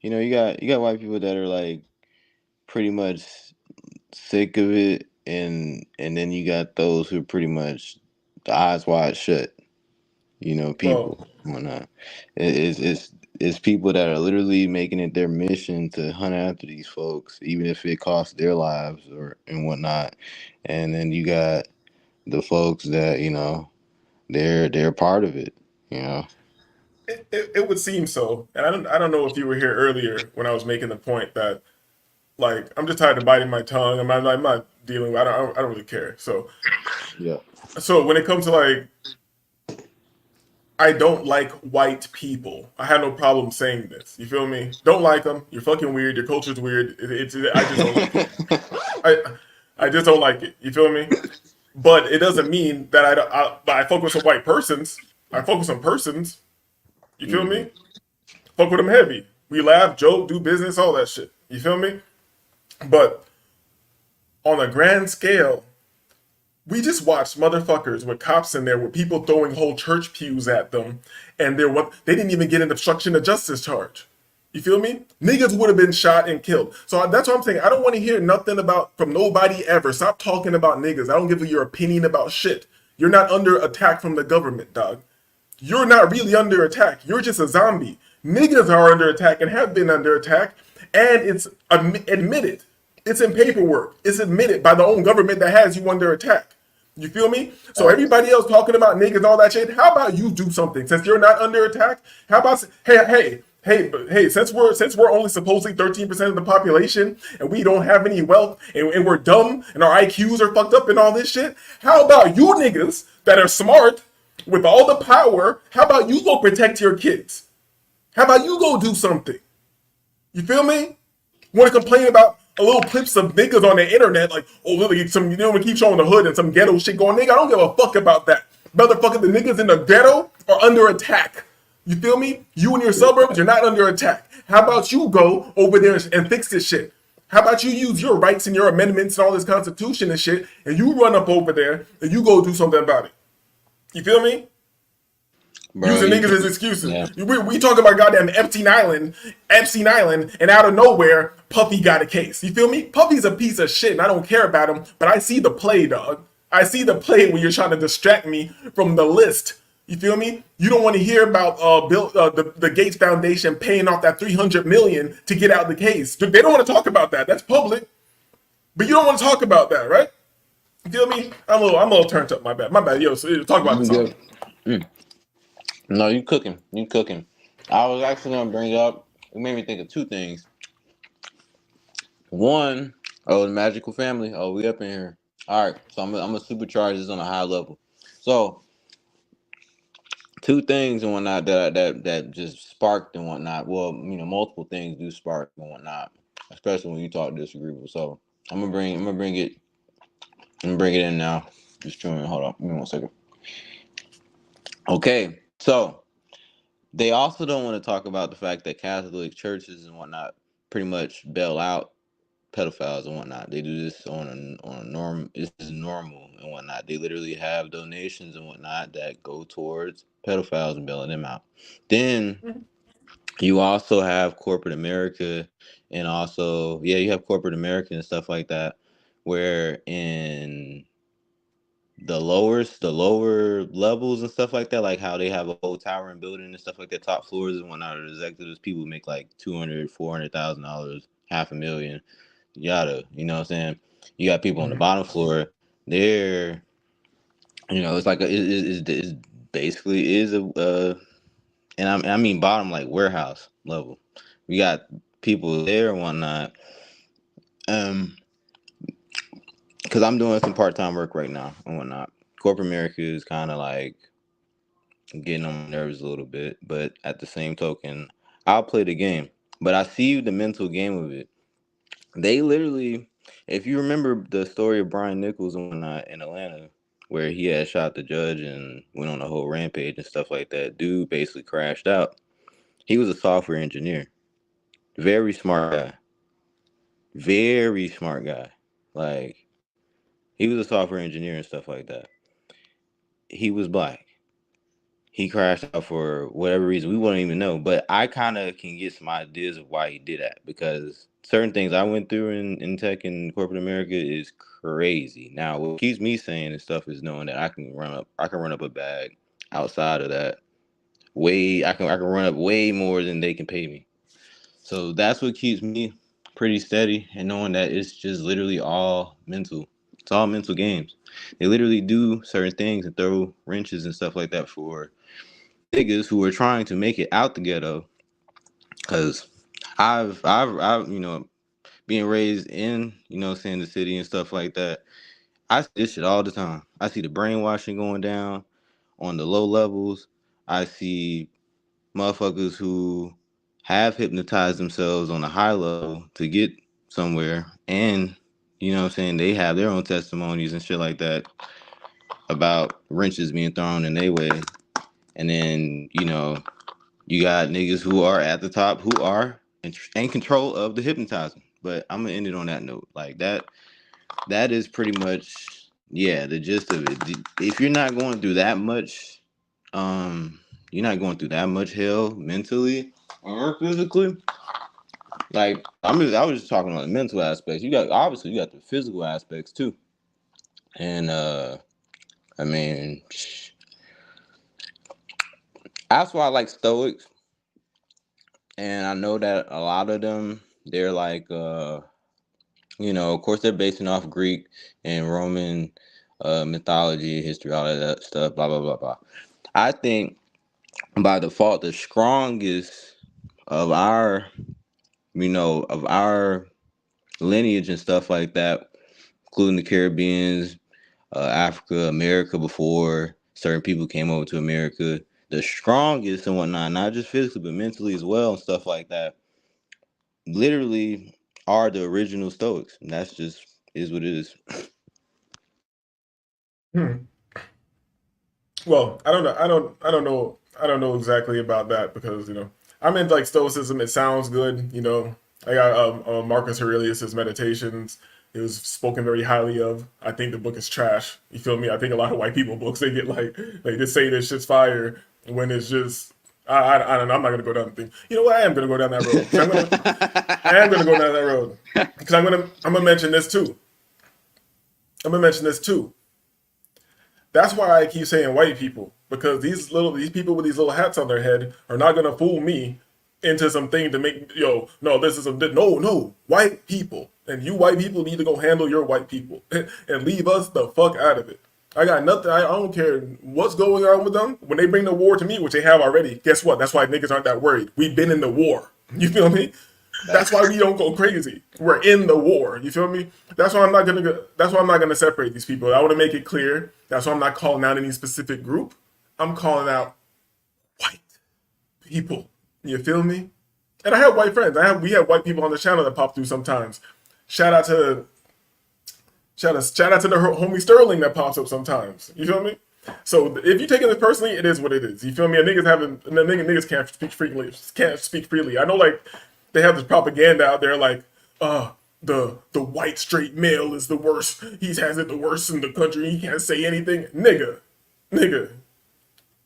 you got white people that are like pretty much sick of it, and then you got those who are pretty much the eyes wide shut. Well, People whatnot. It's people that are literally making it their mission to hunt after these folks, even if it costs their lives or and whatnot. And then you got the folks that they're part of it. You know. it would seem so, and I don't know if you were here earlier when I was making the point that like I'm just tired of biting my tongue. I'm not dealing with. I don't really care. Yeah. So when it comes to like, I don't like white people. I have no problem saying this. You feel me? Don't like them. You're fucking weird. Your culture's weird. I just don't like it. I I just don't like it. You feel me? But it doesn't mean that I focus on white persons. I focus on persons. You feel Mhm. me? Fuck with them heavy. We laugh, joke, do business, all that shit. You feel me? But on a grand scale, we just watched motherfuckers with cops in there with people throwing whole church pews at them, and they didn't even get an obstruction of justice charge. You feel me? Niggas would have been shot and killed. So that's what I'm saying. I don't want to hear nothing about from nobody ever. Stop talking about niggas. I don't give you your opinion about shit. You're not under attack from the government, dog. You're not really under attack. You're just a zombie. Niggas are under attack and have been under attack, and it's admitted. It's in paperwork. It's admitted by the own government that has you under attack. You feel me? So everybody else talking about niggas and all that shit. How about you do something since you're not under attack? How about hey? Since we're only supposedly 13% of the population and we don't have any wealth and we're dumb and our IQs are fucked up and all this shit. How about you niggas that are smart with all the power? How about you go protect your kids? How about you go do something? You feel me? Want to complain about a little clips of niggas on the internet, like, oh, look, we keep showing the hood and some ghetto shit going, nigga, I don't give a fuck about that. Motherfucker, the niggas in the ghetto are under attack. You feel me? You in your suburbs, you're not under attack. How about you go over there and fix this shit? How about you use your rights and your amendments and all this constitution and shit, and you run up over there and you go do something about it? You feel me? Bro, Using niggas as excuses. yeah. We talking about goddamn Epstein Island, and out of nowhere, Puffy got a case. You feel me? Puffy's a piece of shit, and I don't care about him, but I see the play, dog. I see the play when you're trying to distract me from the list. You feel me? You don't want to hear about the Gates Foundation paying off that $300 million to get out the case. They don't want to talk about that. That's public, but you don't want to talk about that, right? You feel me? I'm a little turned up. My bad. Yo, so talk about You this. good. No, you cooking. You cooking. I was actually gonna bring up. It made me think of two things. One, the magical family. Oh, we up in here. All right, so I'm gonna supercharge this on a high level. So two things and whatnot that just sparked and whatnot. Well, multiple things do spark and whatnot, especially when you talk disagreeable. So I'm gonna bring it in now. Just chewing. Hold on, give me 1 second. Okay, so they also don't want to talk about the fact that Catholic churches and whatnot pretty much bail out pedophiles and whatnot. They do this on a norm. This is normal and whatnot. They literally have donations and whatnot that go towards pedophiles and bailing them out. Then you also have corporate America, and also you have corporate America and stuff like that, where in the lower levels and stuff like that, like how they have a whole tower and building and stuff like that, top floors and whatnot, or executives, people make like $200,000, $400,000, half a million, yada. You know what I'm saying? You got people on the bottom floor. They're, it's like it's basically is and I mean bottom like warehouse level. We got people there and whatnot. Because I'm doing some part-time work right now and whatnot. Corporate America is kind of like getting on my nerves a little bit, but at the same token, I'll play the game. But I see the mental game of it. They literally, if you remember the story of Brian Nichols and whatnot in Atlanta, where he had shot the judge and went on a whole rampage and stuff like that, dude basically crashed out. He was a software engineer, very smart guy, very smart guy. Like he was a software engineer and stuff like that. He was black. he crashed out for whatever reason we wouldn't even know. But I kind of can get some ideas of why he did that, because certain things I went through in tech and corporate America is crazy. Now, what keeps me sane and stuff is knowing that I can run up a bag outside of that. I can run up way more than they can pay me. So that's what keeps me pretty steady, and knowing that it's just literally all mental. It's all mental games. They literally do certain things and throw wrenches and stuff like that for niggas who are trying to make it out the ghetto. Cause I've being raised in, saying the city and stuff like that. I see this shit all the time. I see the brainwashing going down on the low levels. I see motherfuckers who have hypnotized themselves on a high level to get somewhere, and they have their own testimonies and shit like that about wrenches being thrown in their way. And then you got niggas who are at the top who are in control of the hypnotizing. But I'm gonna end it on that note. Like that is pretty much, yeah, the gist of it. If you're not going through that much, you're not going through that much hell mentally or physically. Like I was just talking about the mental aspects. You got the physical aspects too. And I mean, that's why I like Stoics. And I know that a lot of them, they're like, of course they're basing off Greek and Roman mythology, history, all of that stuff, blah, blah, blah, blah. I think by default, the strongest of our, of our lineage and stuff like that, including the Caribbeans, Africa, America, before certain people came over to America, the strongest and whatnot, not just physically, but mentally as well and stuff like that, literally are the original Stoics. And that's just is what it is. Well, I don't know. I don't know exactly about that because I'm into like Stoicism. It sounds good. I got Marcus Aurelius's Meditations. It was spoken very highly of. I think the book is trash. You feel me? I think a lot of white people books they get like they just say this shit's fire when it's just I don't know. I'm not gonna go down the thing. You know what? I am gonna go down that road. I am gonna go down that road because I'm gonna mention this too. That's why I keep saying white people, because these people with these little hats on their head are not gonna fool me into something to make no white people, and you white people need to go handle your white people and leave us the fuck out of it. I got nothing. I don't care what's going on with them. When they bring the war to me, which they have already, guess what? That's why niggas aren't that worried. We've been in the war. You feel me? That's why we don't go crazy. We're in the war. You feel me? That's why I'm not gonna separate these people. I want to make it clear. That's why I'm not calling out any specific group. I'm calling out white people. You feel me? And I have white friends. We have white people on the channel that pop through sometimes. Shout out to the homie Sterling that pops up sometimes. You feel me? So if you're taking this personally, it is what it is. You feel me? And niggas can't speak freely. I know, like, they have this propaganda out there like, the white straight male is the worst. He has it the worst in the country. He can't say anything. Nigga.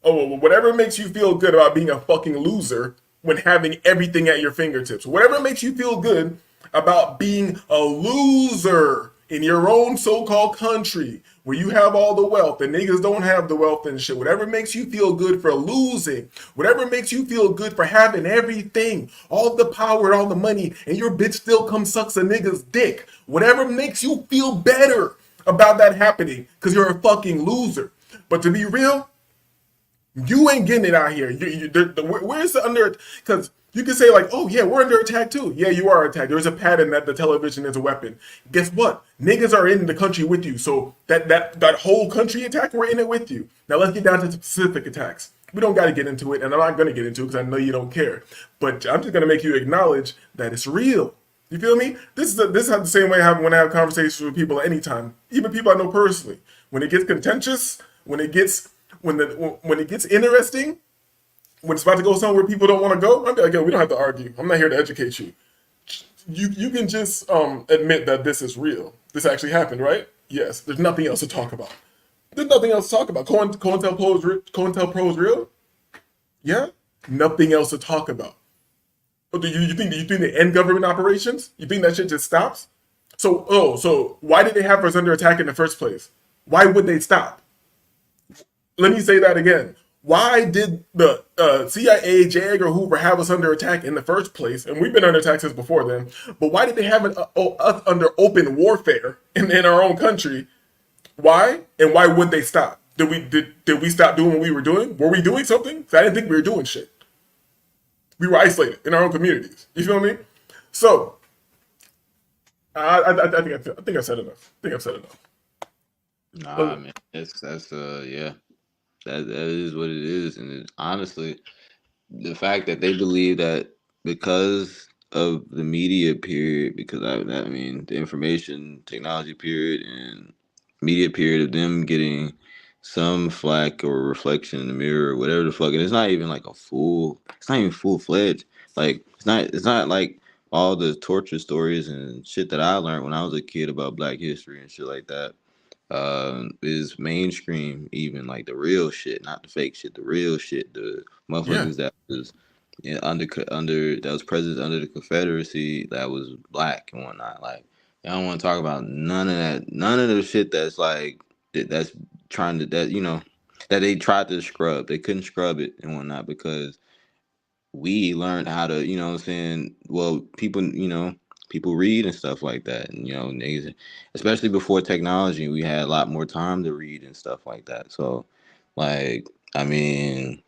Oh, well, whatever makes you feel good about being a fucking loser when having everything at your fingertips. Whatever makes you feel good about being a loser in your own so-called country where you have all the wealth and niggas don't have the wealth and shit. Whatever makes you feel good for losing. Whatever makes you feel good for having everything, all the power, all the money, and your bitch still comes sucks a nigga's dick. Whatever makes you feel better about that happening because you're a fucking loser. But to be real, you ain't getting it out here. Where's the under? Because you can say like, oh yeah, we're under attack too. Yeah, you are attacked. There's a pattern that the television is a weapon. Guess what? Niggas are in the country with you. So that whole country attack, we're in it with you. Now let's get down to specific attacks. We don't got to get into it, and I'm not going to get into it because I know you don't care. But I'm just going to make you acknowledge that it's real. You feel me? This is the same way when I have conversations with people anytime, even people I know personally. When it gets contentious, when it gets interesting, when it's about to go somewhere people don't want to go, I'm like, yo, we don't have to argue. I'm not here to educate you. You can just admit that this is real. This actually happened, right? Yes. There's nothing else to talk about. COINTELPRO is real? Yeah, nothing else to talk about. But do you think they end government operations? You think that shit just stops? So why did they have us under attack in the first place? Why would they stop? Let me say that again. Why did the CIA, JAG, or Hoover have us under attack in the first place? And we've been under attack since before then. But why did they have us under open warfare in our own country? Why? And why would they stop? Did we stop doing what we were doing? Were we doing something? 'Cause I didn't think we were doing shit. We were isolated in our own communities. You feel me? So I think I said enough. I think I've said enough. Nah, man, that's yeah, that is what it is, and honestly, the fact that they believe that because of the media period, because I mean the information technology period and media period of them getting some flack or reflection in the mirror or whatever the fuck, and it's not even like it's not even full fledged. Like it's not like all the torture stories and shit that I learned when I was a kid about Black history and shit like that is mainstream, even like the real shit, not the fake shit, the real shit, the motherfuckers that was under that was presidents under the Confederacy that was black and whatnot. Like I don't want to talk about none of that, none of the shit that's like that's trying to that they tried to scrub. They couldn't scrub it and whatnot because we learned how to, you know what I'm saying? Well, people read and stuff like that. And, niggas, especially before technology, we had a lot more time to read and stuff like that. So, like, I mean,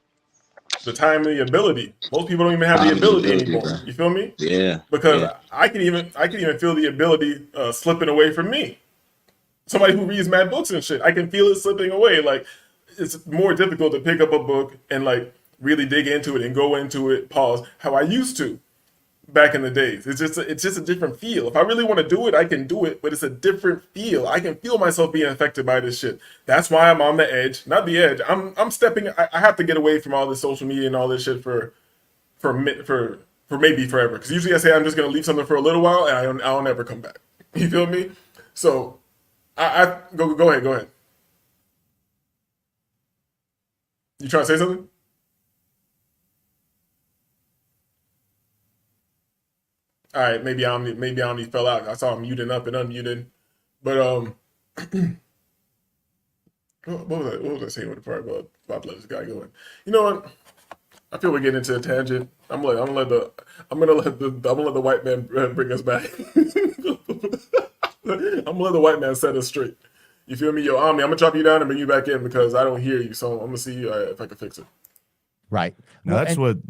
The time and the ability. Most people don't even have the ability anymore. bro. You feel me? Yeah. Because yeah. I can even feel the ability slipping away from me. Somebody who reads mad books and shit, I can feel it slipping away. Like it's more difficult to pick up a book and like really dig into it and go into it, pause, how I used to back in the days. It's just a different feel. If I really want to do it, I can do it, but it's a different feel. I can feel myself being affected by this shit. That's why I'm on the edge. Not the edge. I'm stepping. I have to get away from all this social media and all this shit for maybe forever. Because usually I say I'm just gonna leave something for a little while and I'll never come back. You feel me? So I go ahead. You trying to say something? All right, maybe Omni fell out. I saw him muting up and unmuted, but what was I saying with the part about let this guy go in? You know what? I feel we're getting into a tangent. I'm gonna let the white man bring us back. I'm gonna let the white man set us straight. You feel me, yo, Omni? I'm gonna drop you down and bring you back in because I don't hear you. So I'm gonna see if I can fix it. Right. No, Well, that's and- what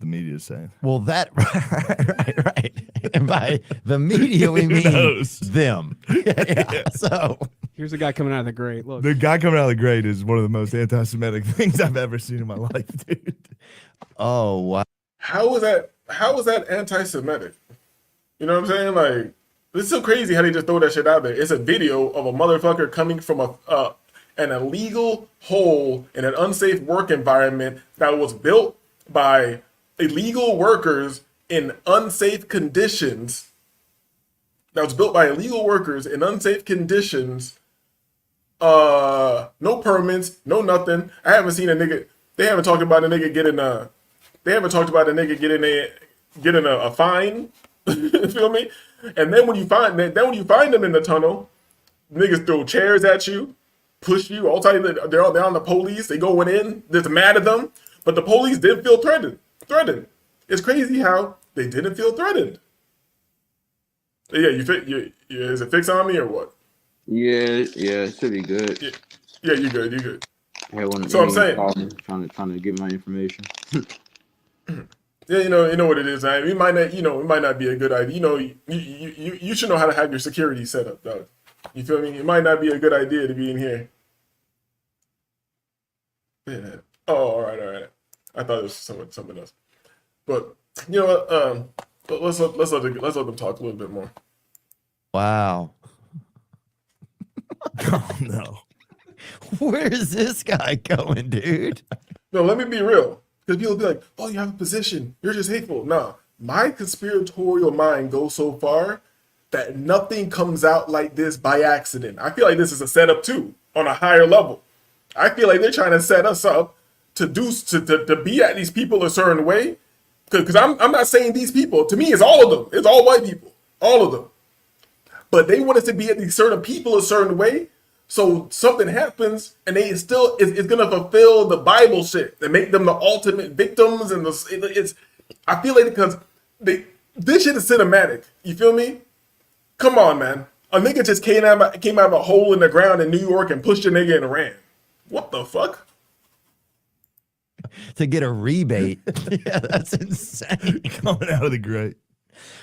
the media is saying. Well, that right. And by the media, we mean knows? them. Yeah. So Here's a guy coming out of the grate. Look, The guy coming out of the grate is one of the most anti-Semitic things I've ever seen in my life, dude. oh wow. How is that anti-Semitic? You know what I'm saying? Like, it's so crazy how they just throw that shit out there. It's a video of a motherfucker coming from an illegal hole in an unsafe work environment that was built by illegal workers in unsafe conditions. No permits, no nothing. I haven't seen a nigga. They haven't talked about a nigga getting a fine. You feel me? And then when you find them in the tunnel, niggas throw chairs at you, push you. All time they're on the police. They going in. They're mad at them, but the police didn't feel threatened. It's crazy how they didn't feel threatened. Yeah, is it fixed on me or what? Yeah, it should be good. Yeah, you good. I had one So I'm saying- trying to get my information. Yeah, you know what it is. It might not be a good idea. You should know how to have your security set up, dog. You feel me? It might not be a good idea to be in here. Yeah. Oh, all right. I thought it was something else. But you know what? Let's let them talk a little bit more. Wow. Oh no. Where is this guy going, dude? No, let me be real. Because people be like, "Oh, you have a position. You're just hateful." No, my conspiratorial mind goes so far that nothing comes out like this by accident. I feel like this is a setup too, on a higher level. I feel like they're trying to set us up to be at these people a certain way. Because I'm not saying these people. To me, it's all of them. It's all white people, all of them. But they want us to be at these certain people a certain way. So something happens, and they still it's gonna fulfill the Bible shit and make them the ultimate victims. And it's I feel like because this shit is cinematic. You feel me? Come on, man. A nigga just came out of a hole in the ground in New York and pushed a nigga and ran. What the fuck? To get a rebate. Yeah, that's insane. Coming out of the grate.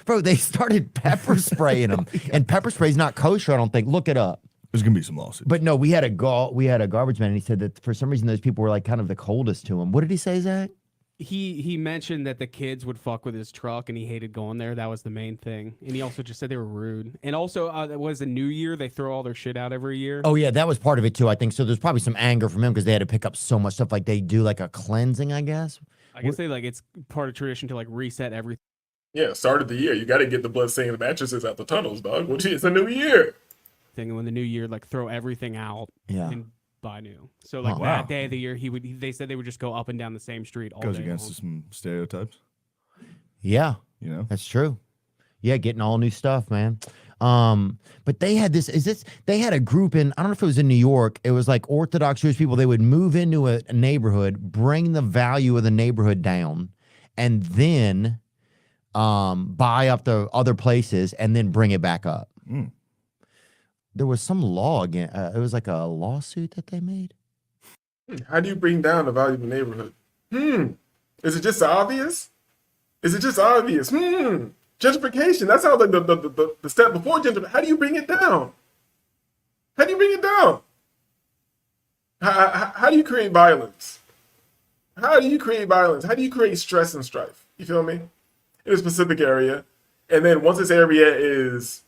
Bro, they started pepper spraying them. And pepper spray's not kosher, I don't think. Look it up. There's gonna be some lawsuits. But no, we had a garbage man, and he said that for some reason those people were like kind of the coldest to him. What did he say, Zach? He mentioned that the kids would fuck with his truck and he hated going there. That was the main thing. And he also just said they were rude. And also, it was a New Year. They throw all their shit out every year. Oh yeah, that was part of it too, I think. So there's probably some anger from him because they had to pick up so much stuff. Like they do like a cleansing, I guess. I guess they it's part of tradition to reset everything. Yeah, start of the year. You got to get the blood-stained mattresses out the tunnels, dog. It's a new year. And when the New Year, throw everything out Yeah. and buy new. So Oh, that wow. day of the year, they said they would just go up and down the same street all Goes day against long. some stereotypes. Yeah, You know. that's true. Yeah, getting all new stuff, man. But they had they had a group in, I don't know if it was in New York. It was like Orthodox Jewish people. They would move into a neighborhood, bring the value of the neighborhood down, and then buy up the other places and then bring it back up. Mm. There was some law again. It was like a lawsuit that they made. How do you bring down the value of the neighborhood? Is it just obvious? Gentrification. That sounds like the step before gentrification. How do you bring it down? How do you create violence? How do you create stress and strife? You feel me? In a specific area. And then once this area is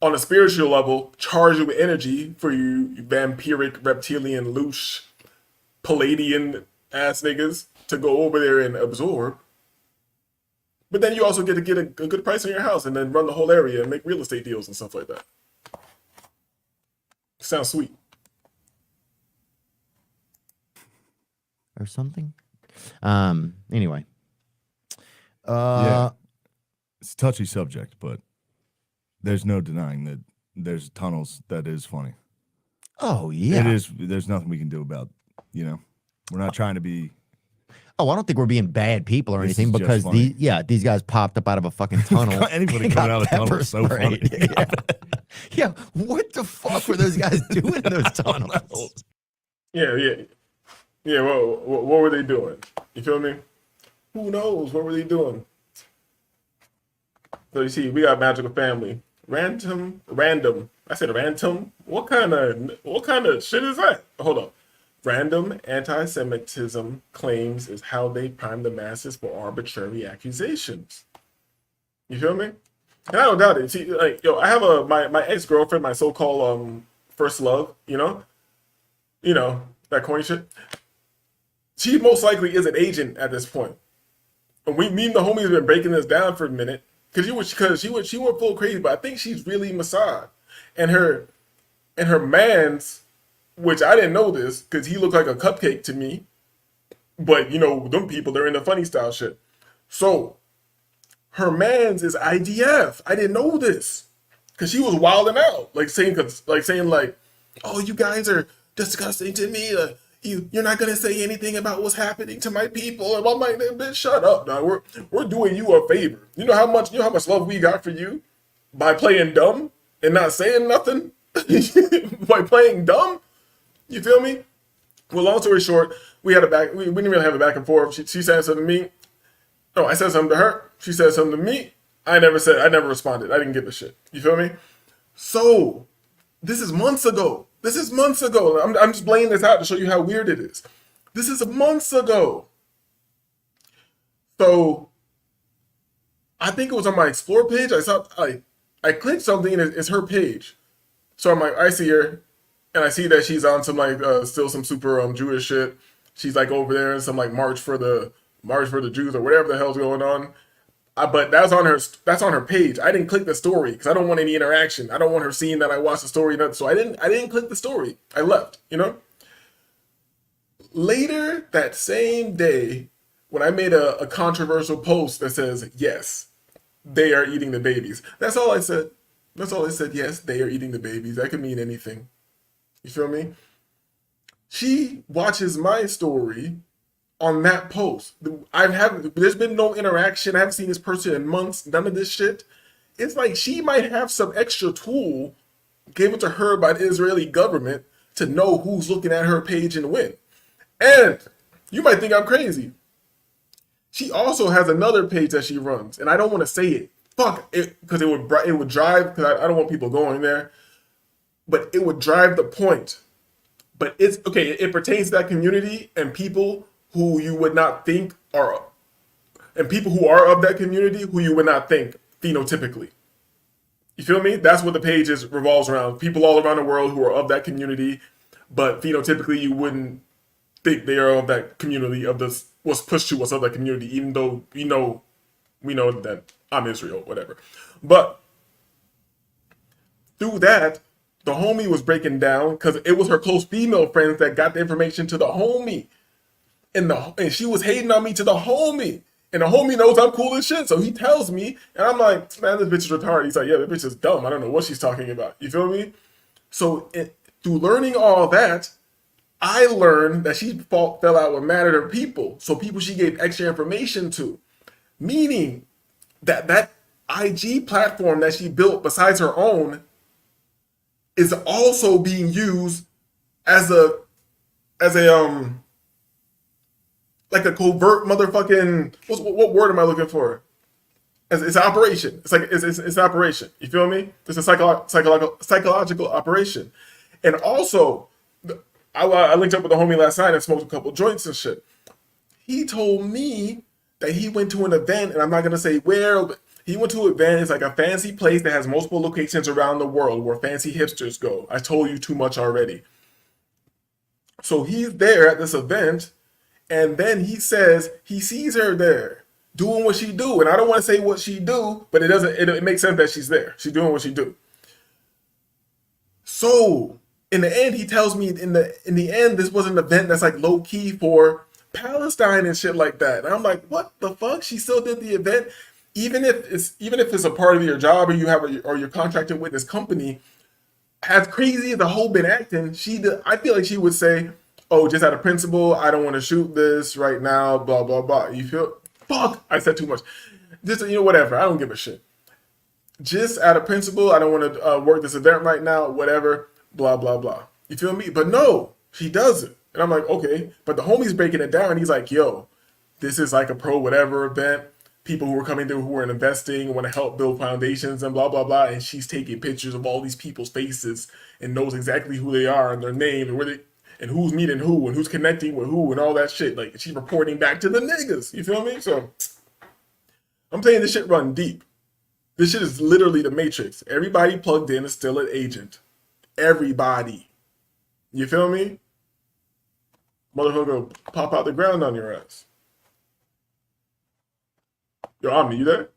on a spiritual level, charged with energy for you vampiric, reptilian, louche, Palladian ass niggas to go over there and absorb. But then you also get to get a good price on your house and then run the whole area and make real estate deals and stuff like that. Sounds sweet. Or something. Anyway. Yeah. It's a touchy subject, but there's no denying that there's tunnels that is funny. Oh yeah. It is. There's nothing we can do about, we're not trying to be. Oh, I don't think we're being bad people or This anything is just because funny. these guys popped up out of a fucking tunnel. Anybody and coming got out of a tunnel pepper is so funny. sprayed. Yeah. Yeah, what the fuck were those guys doing in those tunnels? Yeah. Well, what were they doing? You feel me? Who knows? What were they doing? So you see, we got Magical Family. Random. I said random. What kind of shit is that? Hold up. Random anti-Semitism claims is how they prime the masses for arbitrary accusations. You feel me? And I don't doubt it. See, I have my ex-girlfriend, my so-called first love. You know that corny shit. She most likely is an agent at this point. And me and the homies have been breaking this down for a minute because she went full crazy, but I think she's really Mossad. And her man's, which I didn't know this because he looked like a cupcake to me, but them people, they're in the funny style shit. So her man's is IDF. I didn't know this because she was wilding out, saying oh, you guys are disgusting to me. You're not gonna say anything about what's happening to my people. And I'm like, bitch, shut up, now. We're doing you a favor. You know how much love we got for you by playing dumb and not saying nothing by playing dumb. You feel me? Well, long story short, we didn't really have a back and forth. She said something to me. No, I said something to her. She said something to me. I never responded. I didn't give a shit. You feel me? So this is months ago. I'm just laying this out to show you how weird it is. This is months ago. So I think it was on my Explore page. I clicked something and it's her page. So I'm like, I see her. And I see that she's on some still some super Jewish shit. She's over there in some march for the Jews or whatever the hell's going on. But that's on her page. I didn't click the story because I don't want any interaction. I don't want her seeing that I watched the story. So I didn't click the story. I left. Later that same day, when I made a controversial post that says, yes, they are eating the babies. That's all I said. That's all I said. Yes, they are eating the babies. That could mean anything. You feel me? She watches my story on that post. There's been no interaction. I haven't seen this person in months. None of this shit. It's like she might have some extra tool given to her by the Israeli government to know who's looking at her page and when. And you might think I'm crazy. She also has another page that she runs, and I don't want to say it. Fuck it, because it would drive. Because I don't want people going there, but it would drive the point. But it's okay. It pertains to that community and people who you would not think are, and people who are of that community who you would not think phenotypically. You feel me? That's what the page revolves around. People all around the world who are of that community, but phenotypically you wouldn't think they are of that community, of this was pushed to us of that community, even though we know that I'm Israel, whatever. But through that, the homie was breaking down because it was her close female friends that got the information to the homie. And she was hating on me to the homie. And the homie knows I'm cool as shit. So he tells me, and I'm like, man, this bitch is retarded. He's like, yeah, this bitch is dumb. I don't know what she's talking about. You feel me? So through learning all that, I learned that she fell out with mad at her people. So people she gave extra information to. Meaning that IG platform that she built besides her own is also being used as a like a covert motherfucking what word am I looking for? It's an operation. It's like it's an operation. You feel me? It's a psychological operation. And also, I linked up with the homie last night and smoked a couple joints and shit. He told me that he went to an event, and I'm not gonna say where, but he went to an event. It's like a fancy place that has multiple locations around the world where fancy hipsters go. I told you too much already. So he's there at this event, and then he says he sees her there doing what she do. And I don't want to say what she do, but it makes sense that she's there. She's doing what she do. So in the end, he tells me in the end, this was an event that's like low key for Palestine and shit like that. And I'm like, what the fuck? She still did the event, even if it's a part of your job, or you're contracted with this company. As crazy as the whole been acting, I feel like she would say, oh, just out of principle, I don't want to shoot this right now, blah, blah, blah. You feel? Fuck, I said too much. Just, whatever. I don't give a shit. Just out of principle, I don't want to work this event right now, whatever, blah, blah, blah. You feel me? But no, she doesn't. And I'm like, okay. But the homie's breaking it down. He's like, yo, this is like a pro whatever event. People who are coming through who are investing, want to help build foundations and blah, blah, blah. And she's taking pictures of all these people's faces and knows exactly who they are and their name and where they, and who's meeting who and who's connecting with who and all that shit. Like, she's reporting back to the niggas. You feel me? So I'm saying this shit run deep. This shit is literally the Matrix. Everybody plugged in is still an agent. Everybody. You feel me? Motherfucker pop out the ground on your ass. Yo, Omni, you there?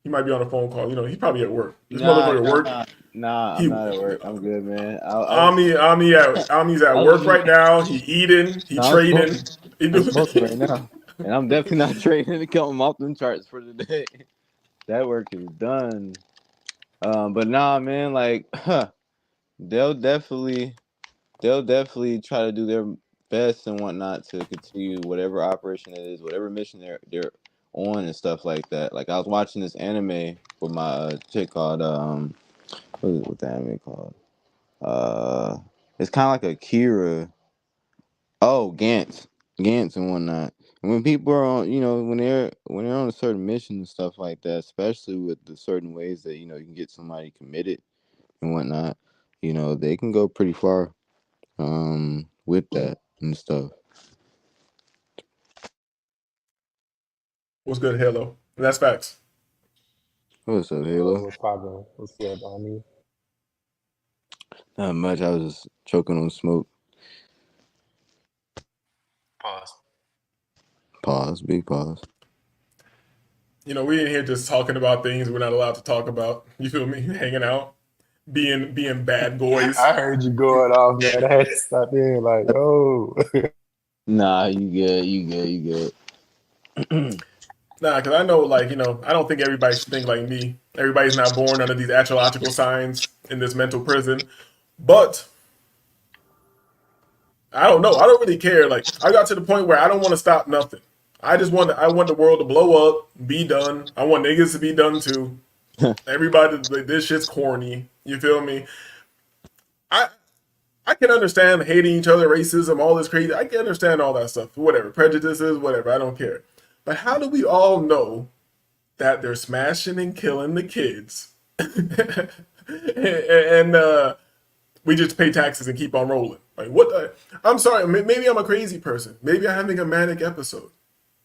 He might be on a phone call. He's probably at work. This motherfucker at work. Nah, I'm not at work. I'm good, man. Omni's at work right now. He eating. He trading. I'm smoking right now. And I'm definitely not trading to come off them charts for today. That work is done. But nah, man, like, they'll definitely try to do their best and whatnot to continue whatever operation it is, whatever mission they're on and stuff like that. Like, I was watching this anime with my chick called what's the anime called? It's kind of like a Kira. Oh, Gantz and whatnot. And when people are on, when they're on a certain mission and stuff like that, especially with the certain ways that you can get somebody committed and whatnot, they can go pretty far with that and stuff. What's good, Halo? And that's facts. What's up, Halo? What's poppin'? What's good, Omni? Not much. I was just choking on smoke. Pause. Big pause. We in here just talking about things we're not allowed to talk about. You feel me? Hanging out, being bad boys. I heard you going off, man. I had to stop in like, oh. Nah, you good, you good, you good. Nah, because I know, like, I don't think everybody should think like me. Everybody's not born under these astrological signs in this mental prison. But I don't know. I don't really care. Like, I got to the point where I don't want to stop nothing. I want the world to blow up, be done. I want niggas to be done too. Everybody, like, this shit's corny. You feel me? I I can understand hating each other, racism, all this crazy. I can understand all that stuff. Whatever, prejudices, whatever. I don't care. But how do we all know that they're smashing and killing the kids, and we just pay taxes and keep on rolling? Like, what? I'm sorry. Maybe I'm a crazy person. Maybe I'm having a manic episode.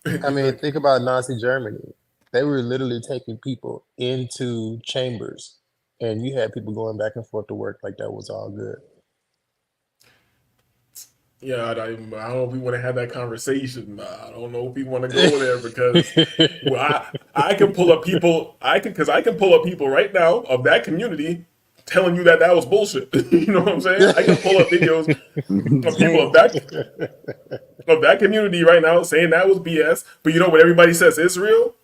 I mean, think about Nazi Germany. They were literally taking people into chambers, and you had people going back and forth to work like that was all good. Yeah, I don't know if we want to have that conversation. I don't know if we want to go there because well, I can pull up people. I can pull up people right now of that community telling you that that was bullshit. You know what I'm saying? I can pull up videos of people of that community right now saying that was BS. But you know what everybody says Israel?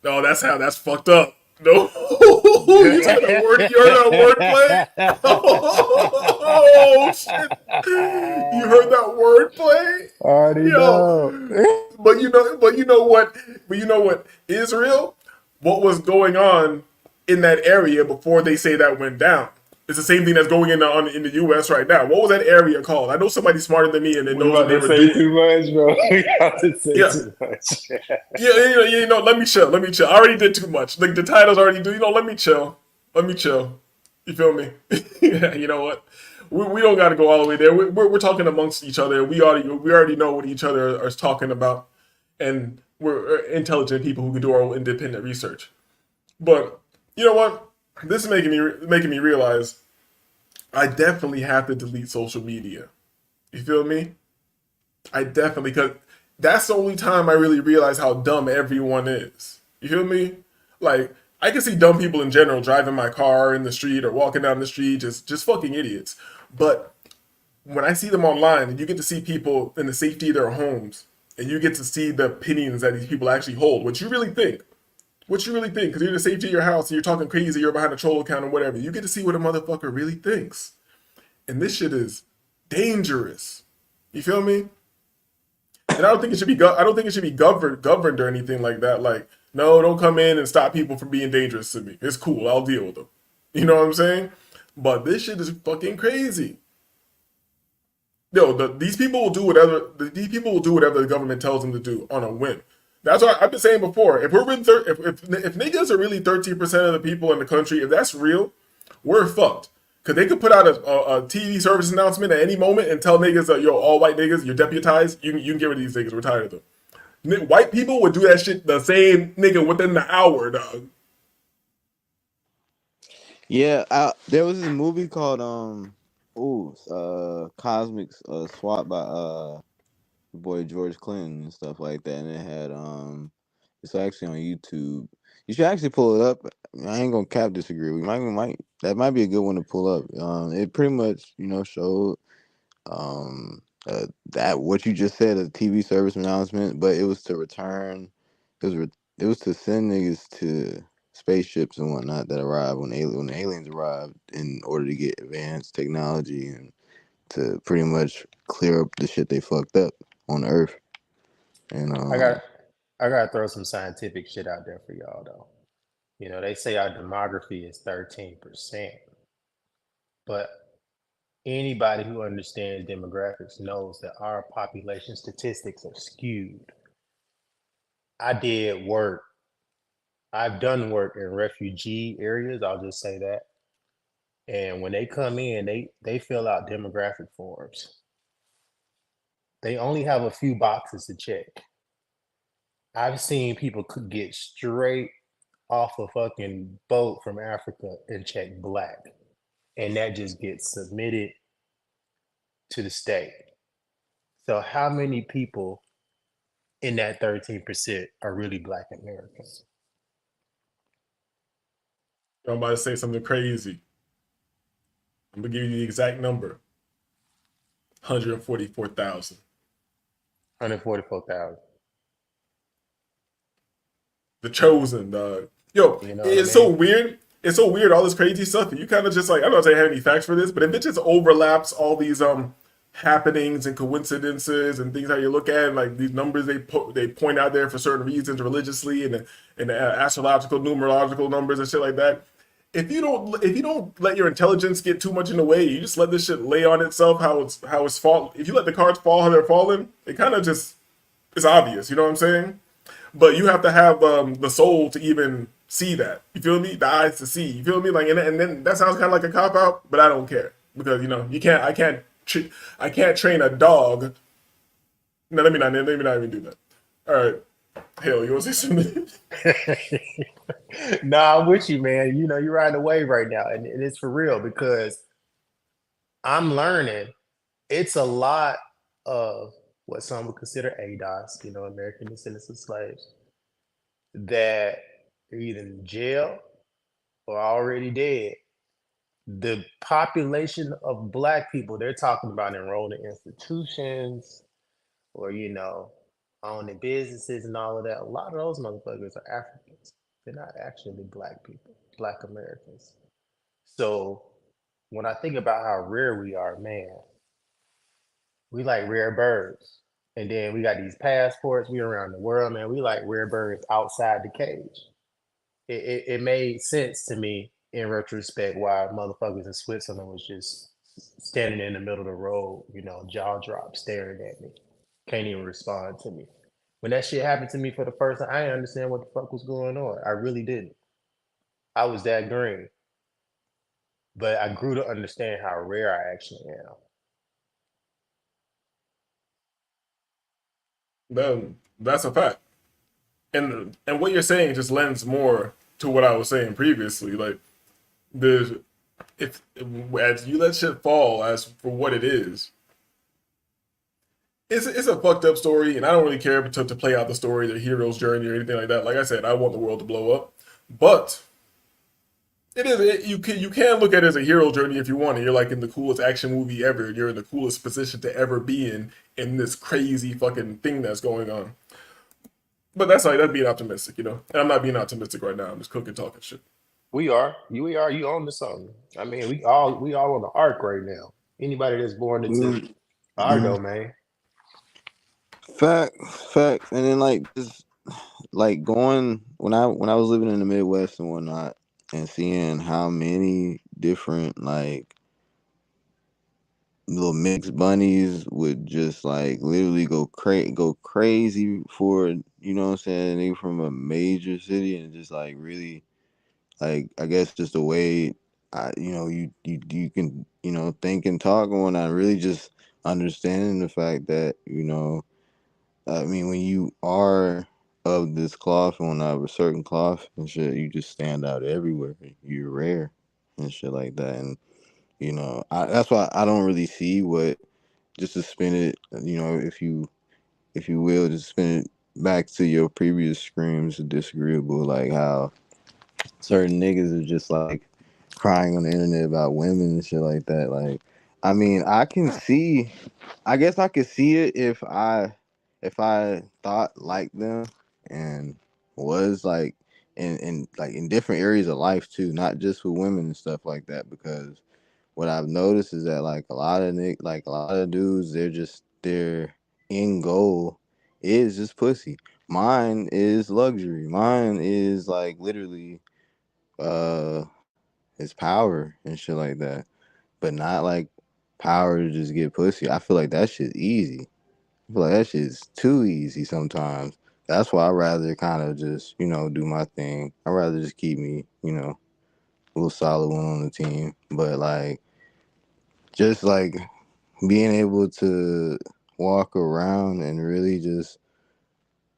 No, that's fucked up. No, you heard that word? You heard that wordplay? Oh shit! You heard that wordplay? Already know. Yo, but you know what? Israel, what was going on in that area before they say that went down? It's the same thing that's going in the U.S. right now. What was that area called? I know somebody smarter than me, and they We know what about they to were say doing. too much, bro. We about to say Yeah. too much. Let me chill. Let me chill. I already did too much. Like the titles already do. Let me chill. Let me chill. You feel me? Yeah, you know what? We don't got to go all the way there. We're talking amongst each other. We already know what each other are talking about, and we're intelligent people who can do our own independent research. But you know what? This is making me realize I definitely have to delete social media. You feel me? I definitely, because that's the only time I really realize how dumb everyone is. You feel me? Like, I can see dumb people in general driving my car in the street or walking down the street, just fucking idiots. But when I see them online and you get to see people in the safety of their homes and you get to see the opinions that these people actually hold, what you really think, because you're in the safety of your house and you're talking crazy, you're behind a troll account or whatever, you get to see what a motherfucker really thinks. And this shit is dangerous. You feel me? And I don't think it should be. I don't think it should be governed or anything like that. Like, no, don't come in and stop people from being dangerous to me. It's cool. I'll deal with them. You know what I'm saying? But this shit is fucking crazy. Yo, these people will do whatever. These people will do whatever the government tells them to do on a whim. That's what I've been saying before. If we're really if niggas are really 13% of the people in the country, if that's real, we're fucked. Cause they could put out a TV service announcement at any moment and tell niggas that yo, all white niggas, you're deputized. You can get rid of these niggas. We're tired of them. White people would do that shit the same nigga within the hour, dog. Yeah, there was this movie called Cosmic Swap by your boy George Clinton and stuff like that, and it had it's actually on YouTube. You should actually pull it up. I ain't gonna cap disagree. We might that might be a good one to pull up. It pretty much showed that what you just said, a TV service announcement, but it was to return. It was to send niggas to spaceships and whatnot that arrive when the aliens arrived in order to get advanced technology and to pretty much clear up the shit they fucked up on Earth. And I gotta throw some scientific shit out there for y'all though. They say our demography is 13%, but anybody who understands demographics knows that our population statistics are skewed. I've done work in refugee areas, I'll just say that. And when they come in, they fill out demographic forms. They only have a few boxes to check. I've seen people could get straight off a fucking boat from Africa and check black. And that just gets submitted to the state. So how many people in that 13% are really black Americans? I'm about to say something crazy. I'm gonna give you the exact number. 144,000. 144,000. The Chosen, dog. Yo, You know what I it's so mean? weird. It's so weird, all this crazy stuff. You kind of just like, I don't know if I have any facts for this, but if it just overlaps all these happenings and coincidences and things how you look at it, like these numbers they point out there for certain reasons religiously and astrological, numerological numbers and shit like that. If you don't let your intelligence get too much in the way, you just let this shit lay on itself how it's fall. If you let the cards fall how they're falling, it kind of just it's obvious. You know what I'm saying? But you have to have the soul to even see that. You feel me? The eyes to see. You feel me? Like, and then that sounds kind of like a cop out, but I don't care because you can't. I can't train a dog. No, let me not even do that. All right, hell, you want to say something? Nah, I'm with you, man. You know, you're riding a wave right now, and it's for real because I'm learning. It's a lot of what some would consider ADOS, you know, American Descendants of Slaves, that are either in jail or already dead. The population of Black people they're talking about enrolled in institutions or, you know, owning businesses and all of that. A lot of those motherfuckers are Africans. They're not actually Black people, Black Americans. So when I think about how rare we are, man, we like rare birds. And then we got these passports. We around the world, man. We like rare birds outside the cage. It made sense to me in retrospect why motherfuckers in Switzerland was just standing in the middle of the road, you know, jaw drop, staring at me. Can't even respond to me. When that shit happened to me for the first time, I didn't understand what the fuck was going on. I really didn't. I was that green. But I grew to understand how rare I actually am. Then that's a fact. And what you're saying just lends more to what I was saying previously. Like the if as you let shit fall as for what it is, it's a fucked up story, and I don't really care to play out the story, the hero's journey, or anything like that. Like I said, I want the world to blow up, but you can look at it as a hero journey if you want it. You're like in the coolest action movie ever. You're in the coolest position to ever be in this crazy fucking thing that's going on. But that's being optimistic, And I'm not being optimistic right now. I'm just cooking, talking shit. We are. You own to something. I mean, we all on the arc right now. Anybody that's born into our domain. Fact. And then like just like going when I was living in the Midwest and whatnot, and seeing how many different like little mixed bunnies would just like literally go crazy for what I'm saying, they from a major city, and just like really like I guess just the way you can think and talk on. I really just understanding the fact that I mean, when you are of this cloth and of a certain cloth and shit, you just stand out everywhere. You're rare and shit like that. And that's why I don't really see what, just to spin it. If you will, just spin it back to your previous screams of disagreeable, like how certain niggas are just like crying on the internet about women and shit like that. Like, I mean, I guess I could see it if I thought like them and was like in different areas of life too, not just with women and stuff like that. Because what I've noticed is that like a lot of dudes, their end goal is just pussy. Mine is luxury. Mine is like literally uh it's power and shit like that. But not like power to just get pussy. I feel like that shit's easy. I feel like that shit's too easy sometimes. That's why I rather kind of just, do my thing. I rather just keep me, a little solid one on the team. But like, just like being able to walk around and really just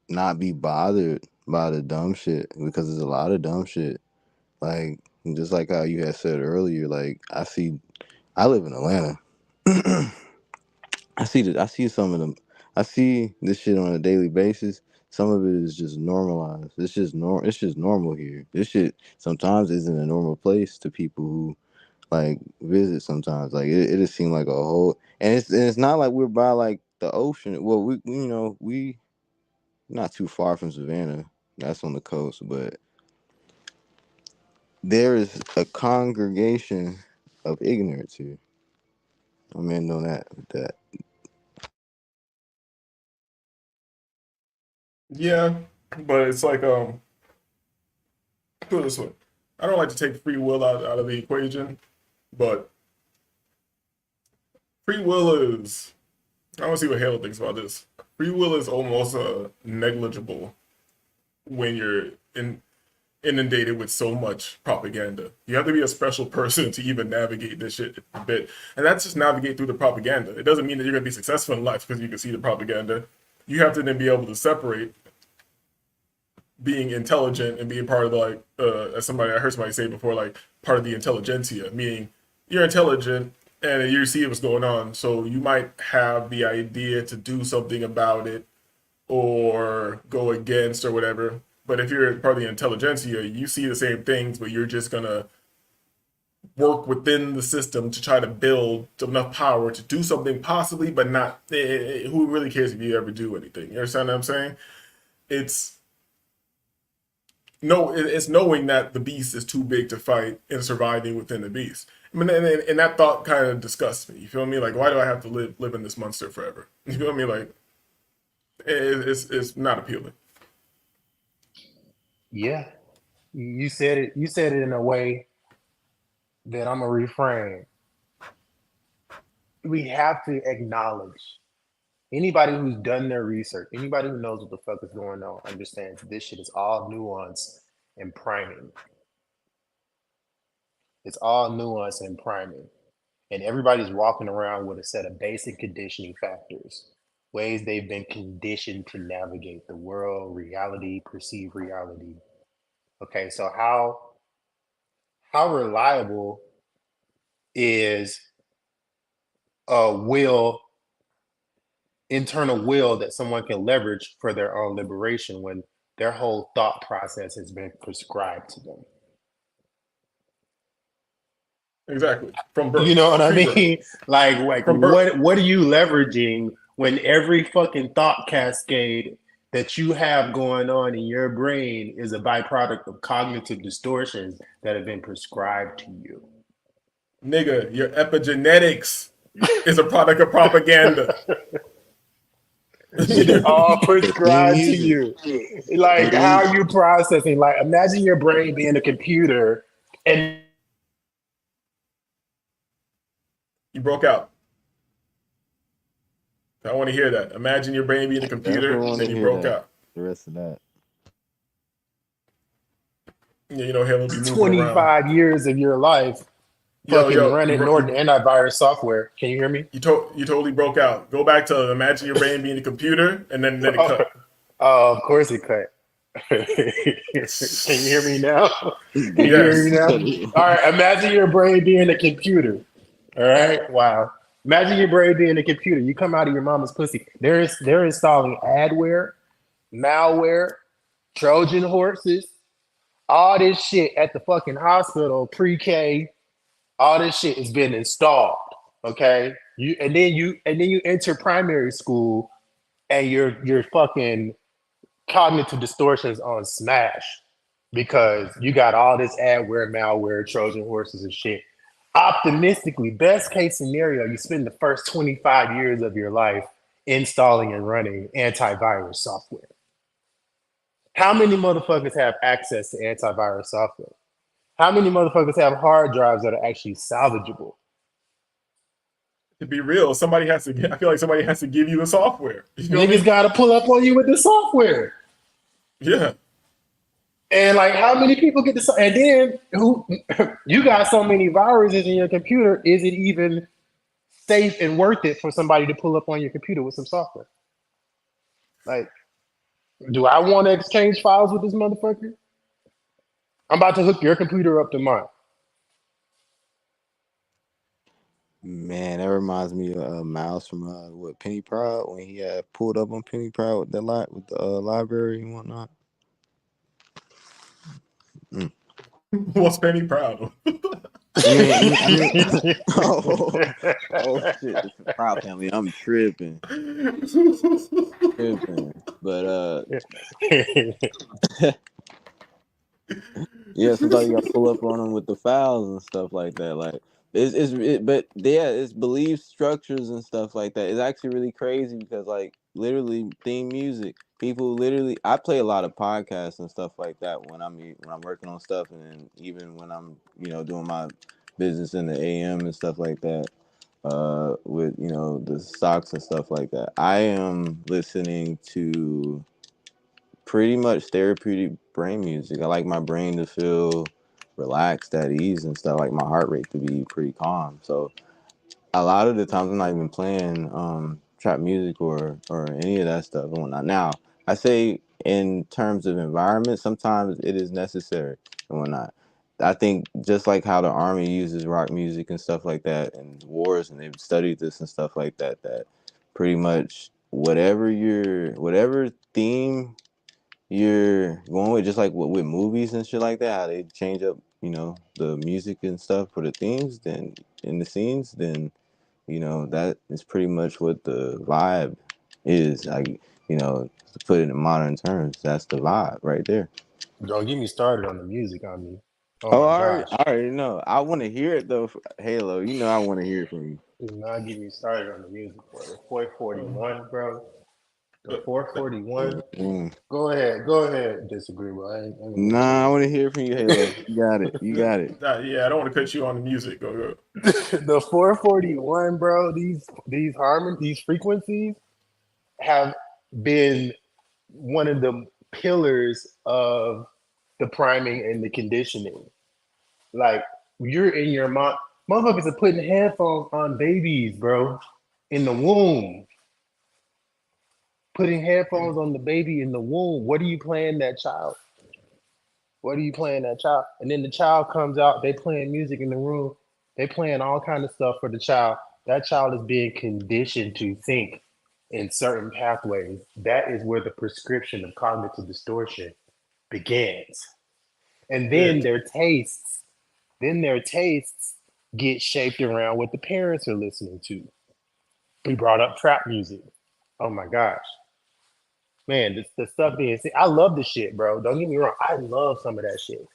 not be bothered by the dumb shit, because there's a lot of dumb shit. Like, just like how you had said earlier, like I live in Atlanta. I see some of them. I see this shit on a daily basis. Some of it is just normalized. It's just normal here. This shit sometimes isn't a normal place to people who like visit. Sometimes like it just seems like a whole. And it's not like we're by like the ocean. Well, we not too far from Savannah. That's on the coast, but there is a congregation of ignorance here. I'm in on that with that. Yeah, but it's like put it this way. I don't like to take free will out of the equation, but free will is I want to see what Halo thinks about this. Free will is almost negligible when you're inundated with so much propaganda. You have to be a special person to even navigate this shit a bit. And that's just navigate through the propaganda. It doesn't mean that you're going to be successful in life because you can see the propaganda. You have to then be able to separate being intelligent and being part of the, like, as somebody I heard somebody say before, like part of the intelligentsia, meaning you're intelligent and you see what's going on. So you might have the idea to do something about it or go against or whatever. But if you're part of the intelligentsia, you see the same things, but you're just gonna work within the system to try to build enough power to do something possibly, but not. Who really cares if you ever do anything? You understand what I'm saying? It's it's knowing that the beast is too big to fight and surviving within the beast. I mean, and that thought kind of disgusts me. You feel me? Like, why do I have to live in this monster forever? You feel me? Like, it's not appealing. Yeah, you said it. You said it in a way that I'm gonna reframe. We have to acknowledge anybody who's done their research, anybody who knows what the fuck is going on, understands this shit is all nuance and priming. It's all nuance and priming. And everybody's walking around with a set of basic conditioning factors, ways they've been conditioned to navigate the world, reality, perceived reality. Okay, so how reliable is a internal will that someone can leverage for their own liberation when their whole thought process has been prescribed to them? Exactly. From birth. You know what I Pre-birth. mean? Like From birth. what are you leveraging when every fucking thought cascade that you have going on in your brain is a byproduct of cognitive distortions that have been prescribed to you? Nigga, your epigenetics is a product of propaganda. It's all prescribed to you. Like, how are you processing? Like, imagine your brain being a computer and You broke out. I want to hear that. Imagine your brain being a computer, then you broke out. The rest of that. Yeah, you know, Halo be moving 25 around. years of your life fucking running Norton antivirus software. Can you hear me? You totally broke out. Go back to imagine your brain being a computer, and then it cut. Oh, of course it cut. Can you hear me now? Can you hear me now? All right, imagine your brain being a computer. All right, wow. Imagine your brain being a computer. You come out of your mama's pussy. They're installing adware, malware, Trojan horses, all this shit at the fucking hospital, pre-K. All this shit has been installed. Okay, and then you enter primary school, and your fucking cognitive distortions on smash because you got all this adware, malware, Trojan horses and shit. Optimistically, best case scenario, you spend the first 25 years of your life installing and running antivirus software. How many motherfuckers have access to antivirus software? How many motherfuckers have hard drives that are actually salvageable? To be real, somebody has to. I feel like somebody has to give you the software. You know what I Niggas mean? got to pull up on you with the software. Yeah. And like, how many people get this? And then who? You got so many viruses in your computer. Is it even safe and worth it for somebody to pull up on your computer with some software? Like, do I want to exchange files with this motherfucker? I'm about to hook your computer up to mine. Man, that reminds me of Miles from what Penny Proud when he pulled up on Penny Proud with the library and whatnot. What's Penny proud of? Oh shit, it's a Proud Family. I'm tripping, tripping. But yeah, sometimes you gotta pull up on them with the fouls and stuff like that. Like but yeah, it's belief structures and stuff like that. It's actually really crazy because like literally theme music. People literally, I play a lot of podcasts and stuff like that when I'm working on stuff, and then even when I'm doing my business in the AM and stuff like that. With the stocks and stuff like that. I am listening to pretty much therapeutic brain music. I like my brain to feel relaxed, at ease, and stuff. Like my heart rate to be pretty calm. So a lot of the times I'm not even playing trap music or any of that stuff and whatnot. Now I say in terms of environment, sometimes it is necessary and whatnot. I think just like how the army uses rock music and stuff like that and wars, and they've studied this and stuff like that, that pretty much whatever theme you're going with, just like with movies and shit like that, how they change up, the music and stuff for the themes, then in the scenes, then that is pretty much what the vibe is. Like, to put it in modern terms, that's the vibe right there. Don't get me started on the music on me. Oh Oh, my gosh. I already know. I want to hear it though. Halo, I want to hear it from you. Do not get me started on the music, bro. The 441, bro. The 441. Mm. Go ahead. Disagree, bro. I ain't gonna get Nah, I you. want to hear it from you, Halo. You got it. You got it. Yeah, I don't want to cut you on the music. Go. The 441, bro. These frequencies have been one of the pillars of the priming and the conditioning. Like you're in your motherfuckers are putting headphones on babies, bro, in the womb. Putting headphones on the baby in the womb. What are you playing that child? What are you playing that child? And then the child comes out, they playing music in the room, they playing all kind of stuff for the child. That child is being conditioned to think in certain pathways. That is where the prescription of cognitive distortion begins. And Yeah. then their tastes get shaped around what the parents are listening to. We brought up trap music. Oh my gosh. Man, the stuff being said, I love the shit, bro. Don't get me wrong. I love some of that shit.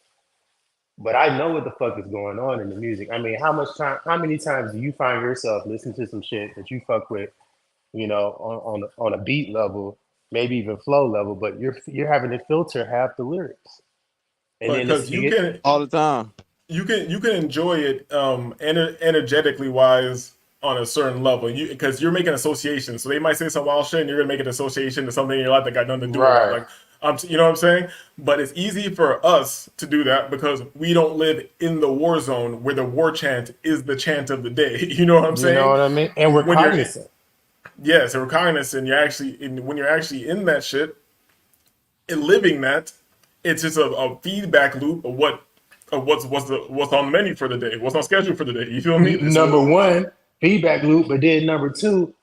But I know what the fuck is going on in the music. I mean, how many times do you find yourself listening to some shit that you fuck with, on a beat level, maybe even flow level, but you're having to filter half the lyrics. And But then because All the time. you can enjoy it energetically wise on a certain level. Because you're making associations, so they might say some wild shit, and you're gonna make an association to something in your life that got nothing to do with that. right. Like, you know what I'm saying? But it's easy for us to do that because we don't live in the war zone where the war chant is the chant of the day. You know what I'm You know saying? what I mean? And we're When you're cognizant. Yes, and we're cognizant. When you're actually in that shit and living that, it's just a feedback loop of what's on the menu for the day, what's on schedule for the day. You feel me? Number one, feedback loop, but then number two,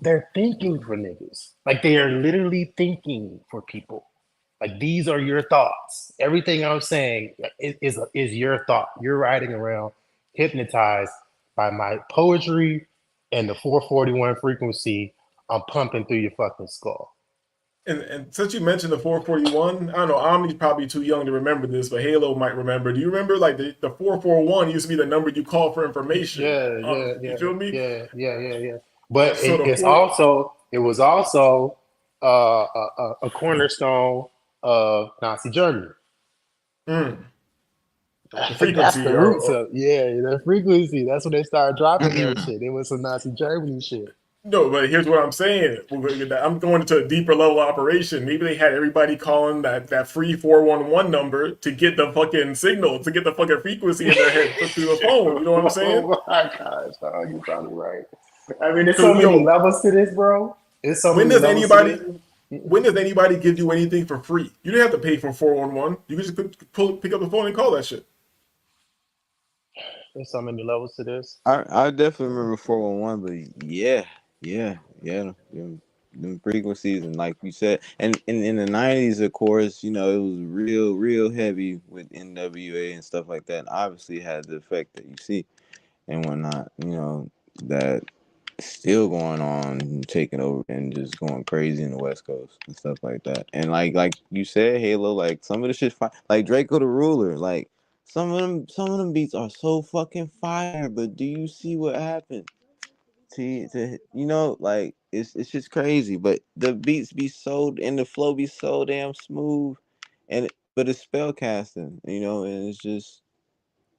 they're thinking for niggas. Like they are literally thinking for people. Like these are your thoughts. Everything I'm saying is your thought. You're riding around hypnotized by my poetry and the 441 frequency I'm pumping through your fucking skull. And since you mentioned the 441, I don't know, Omni's probably too young to remember this, but Halo might remember. Do you remember like the 441 used to be the number you call for information? You feel me? Yeah. But So the it was also a cornerstone of Nazi Germany. the That's frequency the roots of the frequency. That's when they started dropping that shit. It was some Nazi Germany shit. no, but here's what I'm saying. I'm going into a deeper level operation. Maybe they had everybody calling that free 411 number to get the fucking signal, to get the fucking frequency in their head put through the phone. You know what I'm saying? Oh my gosh, dog, you're probably right. I mean, there's so So, many levels to this, bro. There's so when many does levels to anybody this. when does anybody give you anything for free? You don't have to pay for 411. You can just pick up the phone and call that shit. There's so many levels to this. I definitely remember 411, but yeah. them frequencies, and like you said, and in the '90s, of course, you know, it was real heavy with NWA and stuff like that. And obviously, it had the effect that you see and whatnot. You know, that still going on and taking over and just going crazy in the West Coast and stuff like that. And like you said, Halo, like some of the shit, like Draco the Ruler, like some of them beats are so fucking fire. But do you see what happened? To you know, like it's just crazy. But the beats be so and the flow be so damn smooth, and but it's spell casting, you know, and it's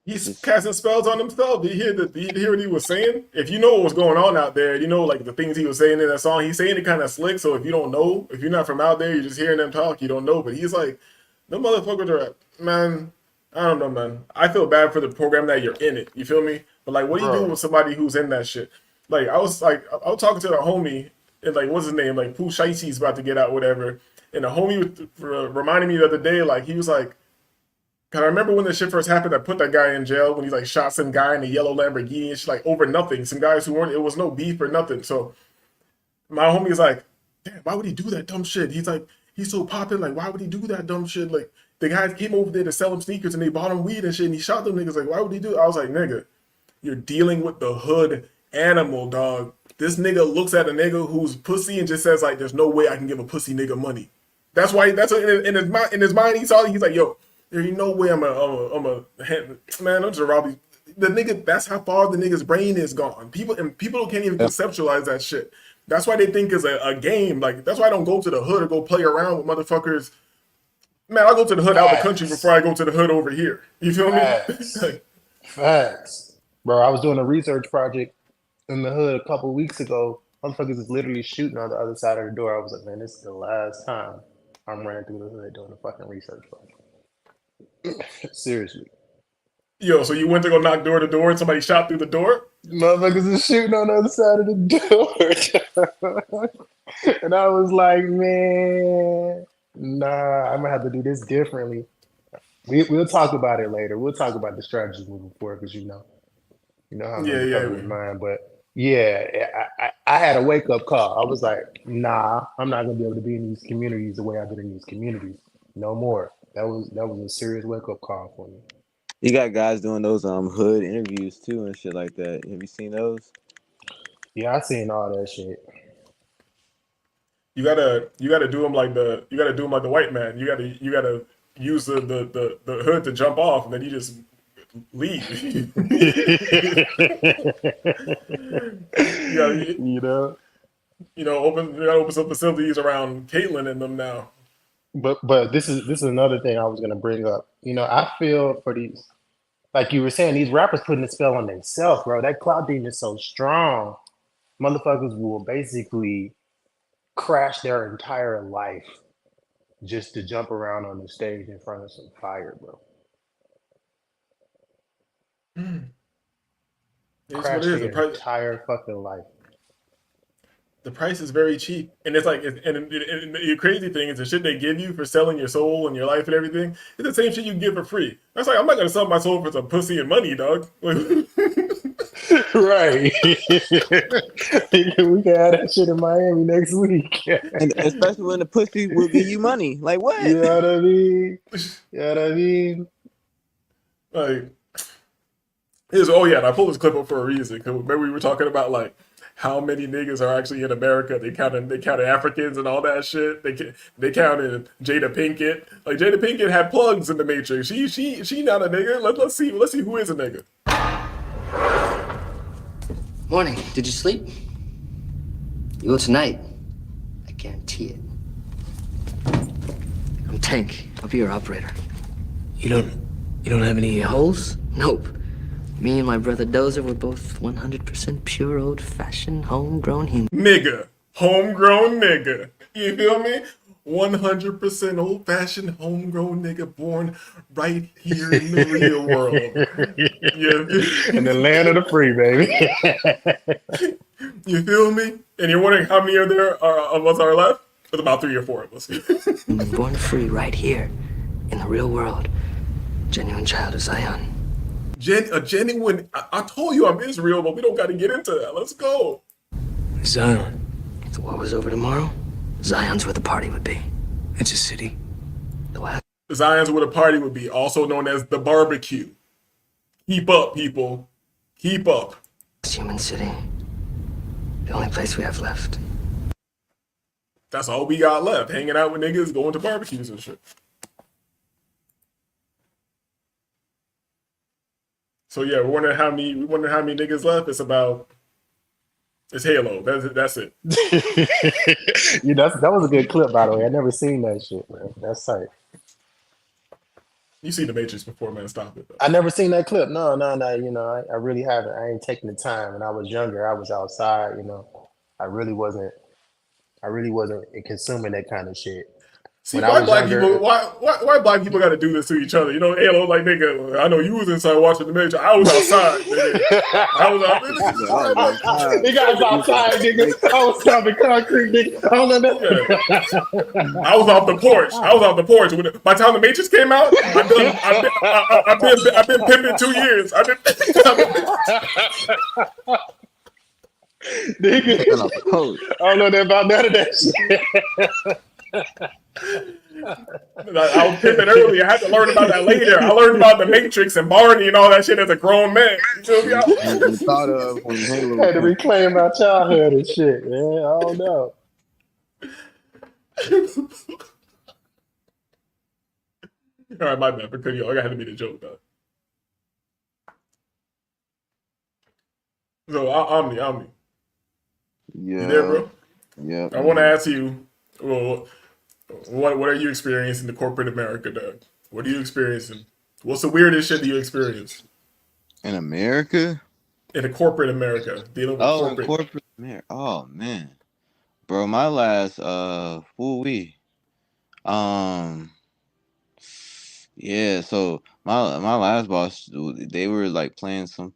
He's just casting spells on himself. Did you hear what he was saying? If you know what was going on out there, you know, like the things he was saying in that song, he's saying it kind of slick. So if you don't know, if you're not from out there, you're just hearing them talk, you don't know. But he's like, the motherfuckers are, man, I don't know, man. I feel bad for the program that you're in it. You feel me? But like, what do you do Bro. with somebody who's in that shit? Like, I was talking to the homie, and like, what's his name? Like, Pooh Shicey's about to get out, whatever. And the homie reminded me the other day, like, he was like, cause I remember when this shit first happened, I put that guy in jail when he like shot some guy in a yellow Lamborghini and shit, like over nothing. Some guys who weren't, it was no beef or nothing. So my homie is like, damn, why would he do that dumb shit? He's like, he's so popping, like, why would he do that dumb shit? Like, the guys came over there to sell him sneakers and they bought him weed and shit and he shot them niggas. Like, why would he do it? I was like, nigga, you're dealing with the hood animal, dog. This nigga looks at a nigga who's pussy and just says, like, there's no way I can give a pussy nigga money. That's why, that's what, in his mind, he's like, yo, there ain't no way I'm a man, I'm just Robbie. The nigga, that's how far the nigga's brain is gone. People can't even conceptualize that shit. That's why they think it's a game. Like, that's why I don't go to the hood or go play around with motherfuckers. Man, I go to the hood out the country before I go to the hood over here. You feel Facts. me? Like, Facts. Bro, I was doing a research project in the hood a couple weeks ago. Motherfuckers is literally shooting on the other side of the door. I was like, man, this is the last time I'm running through the hood doing a fucking research project. Seriously. yo, so you went to go knock door to door and somebody shot through the door? Motherfuckers is shooting on the other side of the door. And I was like, man, nah, I'm gonna have to do this differently. We'll talk about it later. We'll talk about the strategies moving forward because you know how I'm Yeah, gonna yeah. cover in mind. But yeah, I had a wake up call. I was like, nah, I'm not gonna be able to be in these communities the way I've been in these communities. No more. That was a serious wake up call for me. you got guys doing those hood interviews too and shit like that. Have you seen those? Yeah, I seen all that shit. You gotta do them like the white man. You gotta use the hood to jump off, and then you just leave. You know. You gotta open some facilities around Caitlyn and them now. But this is another thing I was gonna bring up. You know, I feel for these, like you were saying, these rappers putting a spell on themselves, bro. That cloud demon is so strong. Motherfuckers will basically crash their entire life just to jump around on the stage in front of some fire, bro. It's what Crash it is. their entire fucking life. The price is very cheap, and it's like, and the crazy thing is the shit they give you for selling your soul and your life and everything. It's the same shit you can get for free. That's like, I'm not gonna sell my soul for some pussy and money, dog. Right. We can have that shit in Miami next week. And especially when the pussy will give you money. Like what? You know what I mean? You know what I mean? Like, and I pulled this clip up for a reason. Because remember we were talking about like how many niggas are actually in America. They counted Africans and all that shit. They counted Jada Pinkett. Like Jada Pinkett had plugs in the Matrix. She not a nigga. Let's see who is a nigga. Morning. Did you sleep? You will tonight. I guarantee it. I'm Tank. I'll be your operator. You don't have any holes? Nope. Me and my brother Dozer were both 100% pure old-fashioned homegrown human. Nigga. Homegrown nigga. You feel me? 100% old-fashioned homegrown nigga born right here in the real world. Yeah. In the land of the free, baby. You feel me? And you're wondering how many of us are left? There's about 3 or 4 of us. Born free right here in the real world. Genuine child of Zion. A genuine. I told you I'm Israel, but we don't got to get into that. Let's go. Zion. It's the war was over tomorrow, Zion's where the party would be. It's a city. The last Zion's where the party would be, also known as the barbecue. Keep up, people. Keep up. human city. The only place we have left. That's all we got left. Hanging out with niggas, going to barbecues and shit. So yeah, we're wondering how many niggas left. It's Halo. That's it. That was a good clip, by the way. I never seen that shit, man. That's tight. You seen the Matrix before, man. Stop it. Though. I never seen that clip. No. I really haven't. I ain't taking the time. When I was younger, I was outside. I really wasn't consuming that kind of shit. See, When why I was black younger, people? Why black people got to do this to each other? Halo, like nigga. I know you was inside watching the Matrix. I was outside, nigga. I was out. You guys outside, nigga. I was stomping concrete, nigga. I don't know that. Yeah. I was off the porch. By the time the Matrix came out, I've been pimping 2 years. I've been. Nigga. I don't know that about none of that shit. I was pimping early. I had to learn about that later. I learned about the Matrix and Barney and all that shit as a grown man. You feel me? Had to reclaim my childhood and shit, man. I don't know. All right, my bad. Because I had to be the joke though. So Omni. Yeah. You there, bro? Yeah. I want to ask you, well, what are you experiencing in corporate America, Doug? What are you experiencing? What's the weirdest shit that you experience In America? in a corporate America? Dealing with In corporate America. Oh man, bro, my last yeah. So my last boss, they were like playing some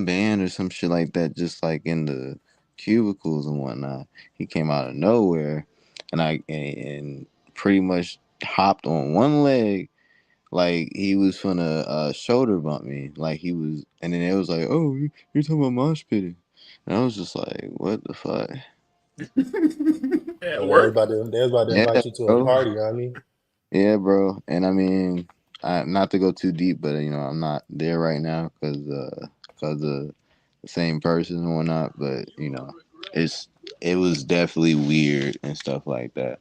band or some shit like that, just like in the cubicles and whatnot. He came out of nowhere, and pretty much hopped on one leg, like he was finna shoulder bump me, like he was, and then it was like, oh, you're talking about mosh pitting, and I was just like, what the fuck? Yeah, They was about to invite you to a party, you know what I mean? Yeah, bro. And I mean, not to go too deep, but I'm not there right now because of the same person and whatnot. But it was definitely weird and stuff like that.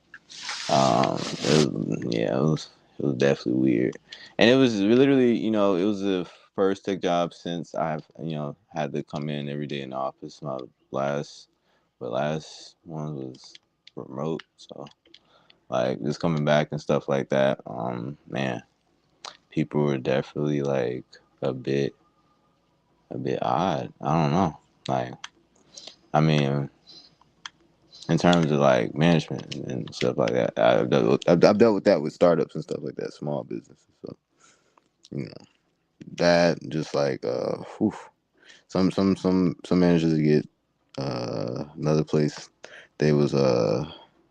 It was definitely weird, and it was literally, it was the first tech job since I've had to come in every day in the office. My last one was remote, so. Like just coming back and stuff like that, man, people were definitely like a bit odd. I don't know. Like, I mean, in terms of like management and stuff like that, I've dealt with that with startups and stuff like that, small businesses. So, that just like some managers get another place.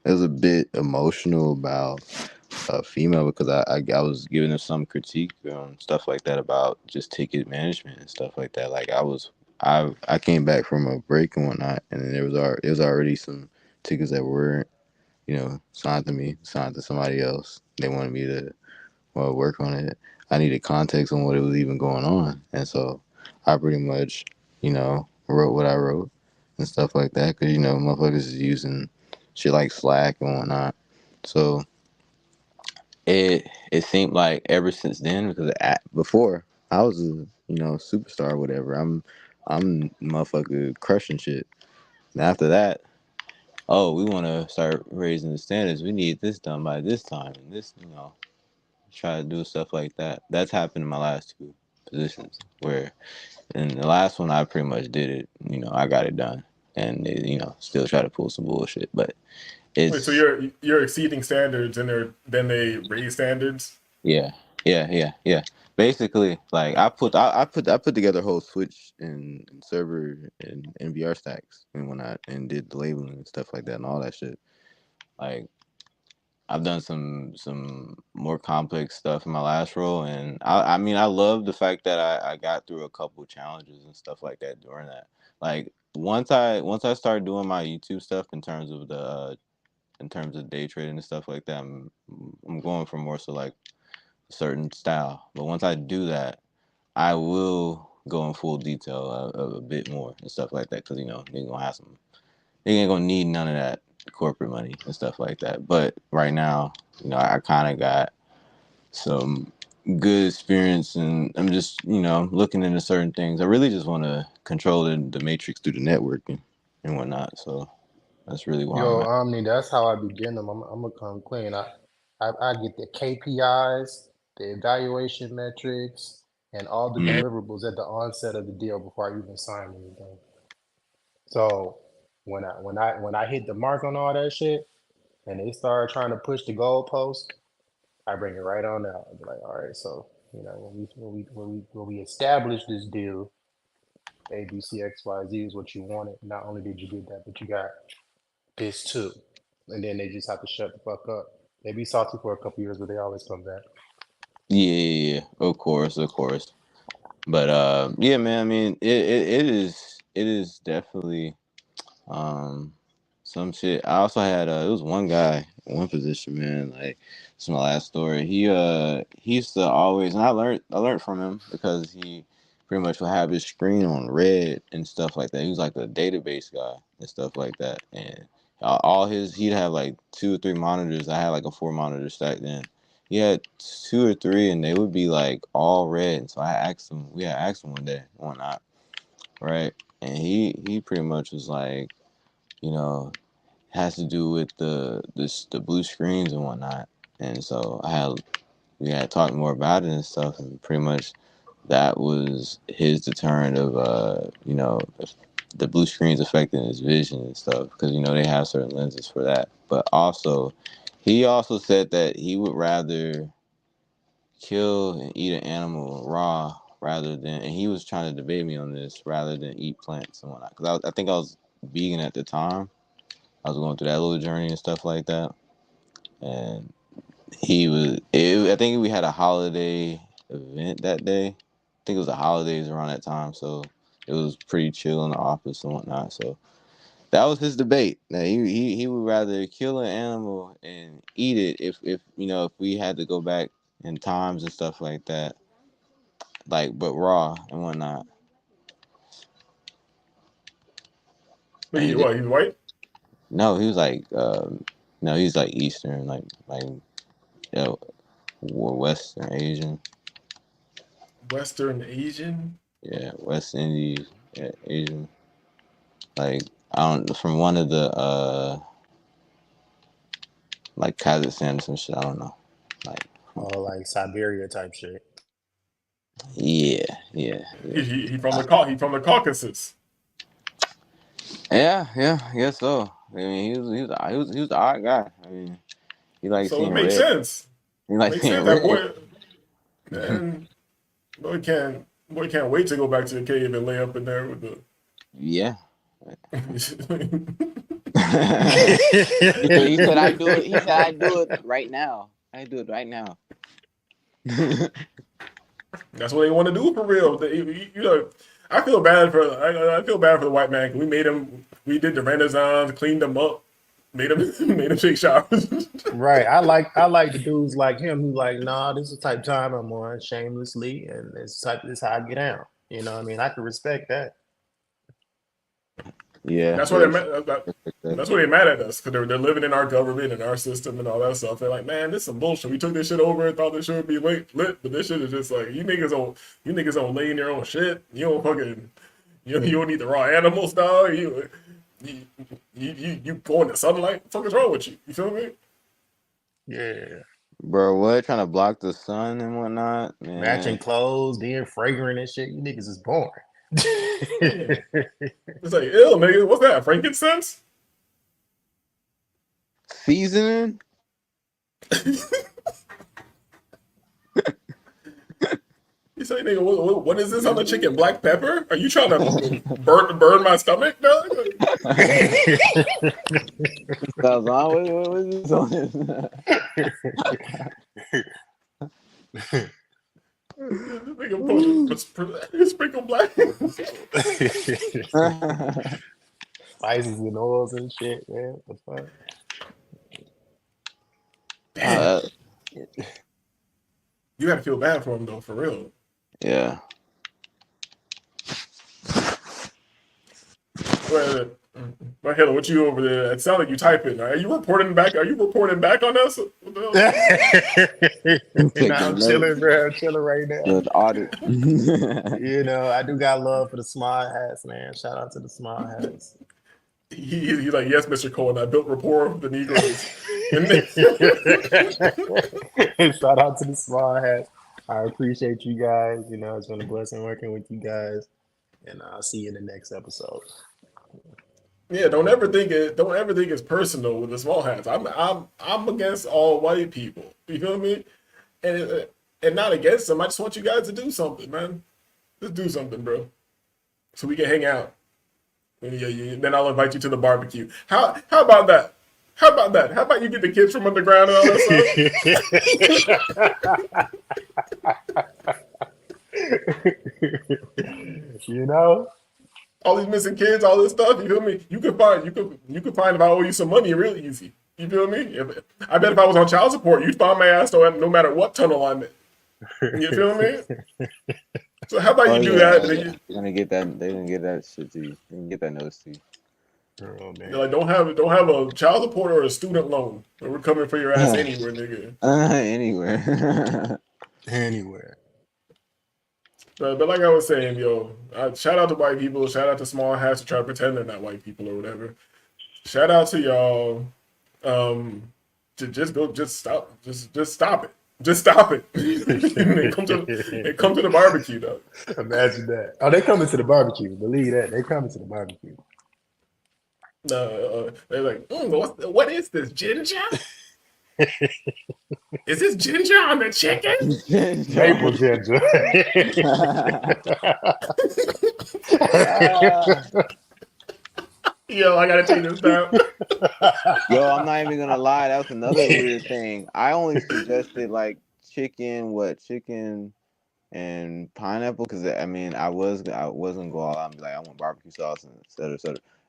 It was a bit emotional about female because I was giving them some critique stuff like that about just ticket management and stuff like that. Like I came back from a break and whatnot, and then it was already some tickets that weren't signed to me, signed to somebody else. They wanted me to work on it. I needed context on what it was even going on, and so I pretty much wrote what I wrote and stuff like that because motherfuckers is using shit like Slack and whatnot. So it seemed like ever since then, because before I was a superstar or whatever, I'm motherfucker crushing shit. And after that, oh, we want to start raising the standards. We need this done by this time, and this try to do stuff like that. That's happened in my last two positions. Where in the last one, I pretty much did it. I got it done, and they, still try to pull some bullshit, but. Wait, so you're exceeding standards, and then they raise standards. Yeah. Basically, like I put together a whole switch and server and VR stacks, and when I did the labeling and stuff like that and all that shit. Like I've done some more complex stuff in my last role, and I mean I love the fact that I got through a couple challenges and stuff like that during that. Like once I started doing my YouTube stuff in terms of day trading and stuff like that, I'm going for more so like a certain style. But once I do that, I will go in full detail a bit more and stuff like that, because they ain't gonna need none of that corporate money and stuff like that. But right now, I kind of got some good experience, and I'm just looking into certain things. I really just want to control the matrix through the networking and whatnot. So that's really why I'm Yo, at. Omni, that's how I begin them. I'm gonna come clean. I get the KPIs, the evaluation metrics, and all the Mhm. deliverables at the onset of the deal before I even sign anything. So when I hit the mark on all that shit and they start trying to push the goalpost, I bring it right on out. I be like, all right, so when we establish this deal, A, B, C, X, Y, Z is what you wanted. Not only did you get that, but you got this too. And then they just have to shut the fuck up. They be salty for a couple years, but they always come back. Yeah, of course, of course. But yeah, man. I mean, it is definitely um some shit. I also had it was one guy, one position, man. Like, it's my last story. He used to always, and I learned from him, because he pretty much would have his screen on red and stuff like that. He was like a database guy and stuff like that, and he'd have like 2 or 3 monitors. I had like a 4 monitor stack then. He had 2 or 3, and they would be like all red. So we had asked him one day, or not, right? And he pretty much was like, you know, has to do with the blue screens and whatnot. And so we had talked more about it and stuff, and pretty much that was his deterrent of the blue screens affecting his vision and stuff, because they have certain lenses for that. But also, he also said that he would rather kill and eat an animal raw, and he was trying to debate me on this, rather than eat plants and whatnot. Because I think I was vegan at the time. I was going through that little journey and stuff like that, and I think we had a holiday event that day. I think it was the holidays around that time, so it was pretty chill in the office and whatnot. So that was his debate. That he would rather kill an animal and eat it, if we had to go back in times and stuff like that, like, but raw and whatnot. But And he he's white. no, he was like no, he's like Eastern, like or Western Asian. Western Asian. Yeah, West Indies, yeah, Asian. Like, I don't, from one of the like Kazakhstan or some shit. I don't know. Like, Oh, like Siberia type shit. yeah, yeah, He, yeah, he, he from the he from the Caucasus. yeah. I guess so. I mean, he was the odd guy. I mean, he likes So it seeing makes red. sense. He It likes makes seeing sense that red. boy, man. Boy can't wait to go back to the cave and lay up in there with the. Yeah. he said I do it. He said I do it right now. I do it right now. That's what they want to do for real. I feel bad for I feel bad for the white man. We made him. We did the Renaissance, cleaned him up, made him made him take showers. Right. I like the dudes like him who like, nah, this is the type of time I'm on shamelessly, and this how I get down. You know what I mean? I can respect that. Yeah, That's what yeah. that's what they mad at us, because they're living in our government and our system and all that stuff. They're like, man, this is some bullshit. We took this shit over and thought this shit would be lit, but this shit is just like, you niggas don't lay in your own shit. You don't fucking you don't need the raw animals, dog. You go in the sunlight. What the fuck is wrong with you? You feel me? Yeah. Bro, what? Trying to block the sun and whatnot, Matching man. clothes, being fragrant and shit. You niggas is boring. Yeah. It's like, ill, nigga. What's that? Frankincense? You say, nigga, what is this on the chicken? Black pepper? Are you trying to burn my stomach, dog? Sounds on. What is this on? Nigga, sprinkle black. Spices and oils and shit, man. What the fuck? Damn. You gotta feel bad for him though, for real. Yeah. Well, Halo, what you over there? It sounds like you typing. Are you reporting back? Are you reporting back on us? What the hell? Nah, I'm chilling, bro. I'm chilling right now. Good audit. You know, I do got love for the smart hats, man. Shout out to the smart hats. He's like, yes, Mr. Cohen, I built rapport with the Negroes. Shout out to the smart hats. I appreciate you guys. You know, it's been a blessing working with you guys. And I'll see you in the next episode. Yeah, don't ever think it's personal with the small hats. I'm against all white people. You feel me? And not against them. I just want you guys to do something, man. Just do something, bro, so we can hang out. And then I'll invite you to the barbecue. How about that? How about that? How about you get the kids from underground and all that stuff? You know? All these missing kids, all this stuff, you feel me? You could find if I owe you some money really easy. You feel me? I bet if I was on child support, you'd find my ass no matter what tunnel I'm in. You feel me? So how about you do that? They're gonna get that. They're gonna get that shit to you. They can get that notice to you. Oh, man. Like don't have a child support or a student loan. We're coming for your ass anywhere, nigga. Anywhere. Anywhere. But like I was saying, yo, shout out to white people. Shout out to small hats to try to pretend they're not white people or whatever. Shout out to y'all. Just stop it. Just stop it. They come to the barbecue though. Imagine that. Oh, they coming to the barbecue. Believe that. They coming to the barbecue. They're like, what is this, ginger? Is this ginger on the chicken? Maple ginger. Yo, I gotta take this down. Yo, I'm not even gonna lie. That was another weird thing. I only suggested like chicken and pineapple because I mean I wasn't gonna go all out and be like I want barbecue sauce and et cetera.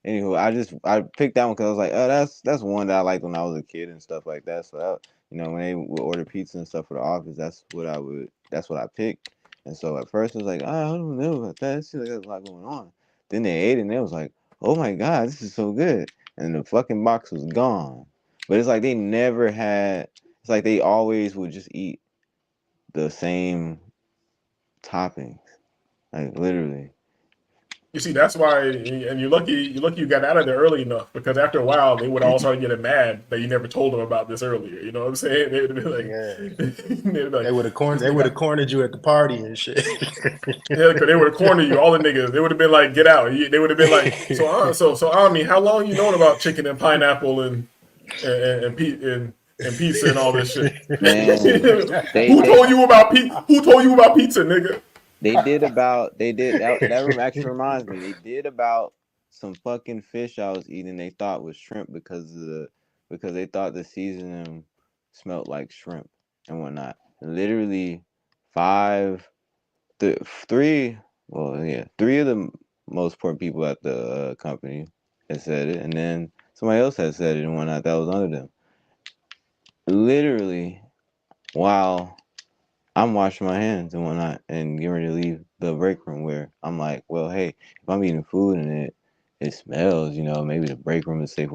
Anywho, I picked that one because I was like, oh, that's one that I liked when I was a kid and stuff like that. So when they would order pizza and stuff for the office, that's what I picked. And so at first I was like, I don't know about that. It seems like there's a lot going on. Then they ate it and they was like, oh my God, this is so good. And the fucking box was gone. But it's like they never had. It's like they always would just eat the same toppings, like literally. You see, that's why, and you're lucky you got out of there early enough because after a while they would all start getting mad that you never told them about this earlier. You know what I'm saying? They would be like, they would have cornered you at the party and shit. Yeah, because they would have cornered you, all the niggas. They would have been like, get out. They would have been like, so Ami, how long you known about chicken and pineapple and pizza and all this shit? Man, Who told you about pizza, nigga? That actually reminds me. They did about some fucking fish I was eating. They thought was shrimp because they thought the seasoning smelled like shrimp and whatnot. Literally, three of the most important people at the company had said it, and then somebody else had said it and whatnot that was under them. Literally, while I'm washing my hands and whatnot and getting ready to leave the break room where I'm like, well, hey, if I'm eating food and it smells, maybe the break room is a safe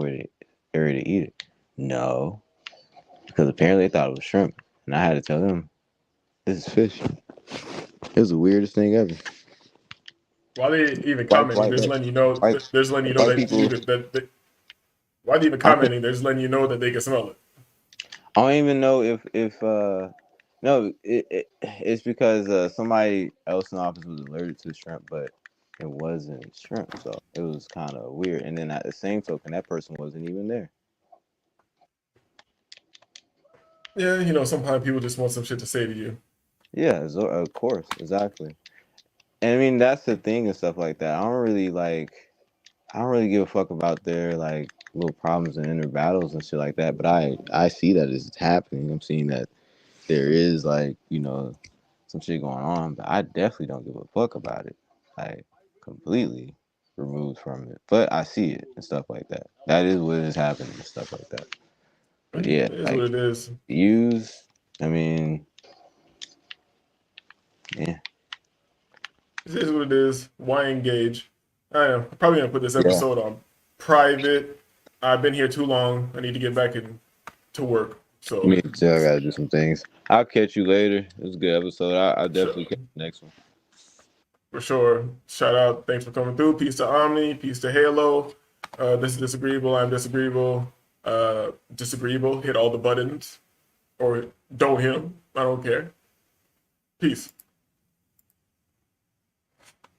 area to eat it. No, because apparently they thought it was shrimp. And I had to tell them, this is fish. It was the weirdest thing ever. Why they even commenting? They're just letting you know that why they even commenting? They're just letting you know that they can smell it. I don't even know if no, it's because somebody else in the office was allergic to shrimp, but it wasn't shrimp, so it was kind of weird. And then at the same token, that person wasn't even there. Yeah, sometimes people just want some shit to say to you. Yeah, of course, exactly. And I mean, that's the thing and stuff like that. I don't really give a fuck about their like little problems and inner battles and shit like that. But I see that it's happening. I'm seeing that there is like, some shit going on, but I definitely don't give a fuck about it. Like completely removed from it. But I see it and stuff like that. That is what is happening and stuff like that. But yeah, It is what like it is. views, I mean, yeah. It is what it is. Why engage? I am probably gonna put this Yeah. episode on private. I've been here too long. I need to get back to work. So Me too. I gotta do some things. I'll catch you later. It was a good episode. I'll sure, definitely catch the next one. for sure. Shout out. Thanks for coming through. Peace to Omni. Peace to Halo. This is Disagreeable. I'm Disagreeable. Disagreeable. Hit all the buttons. Or don't hit them. I don't care. Peace.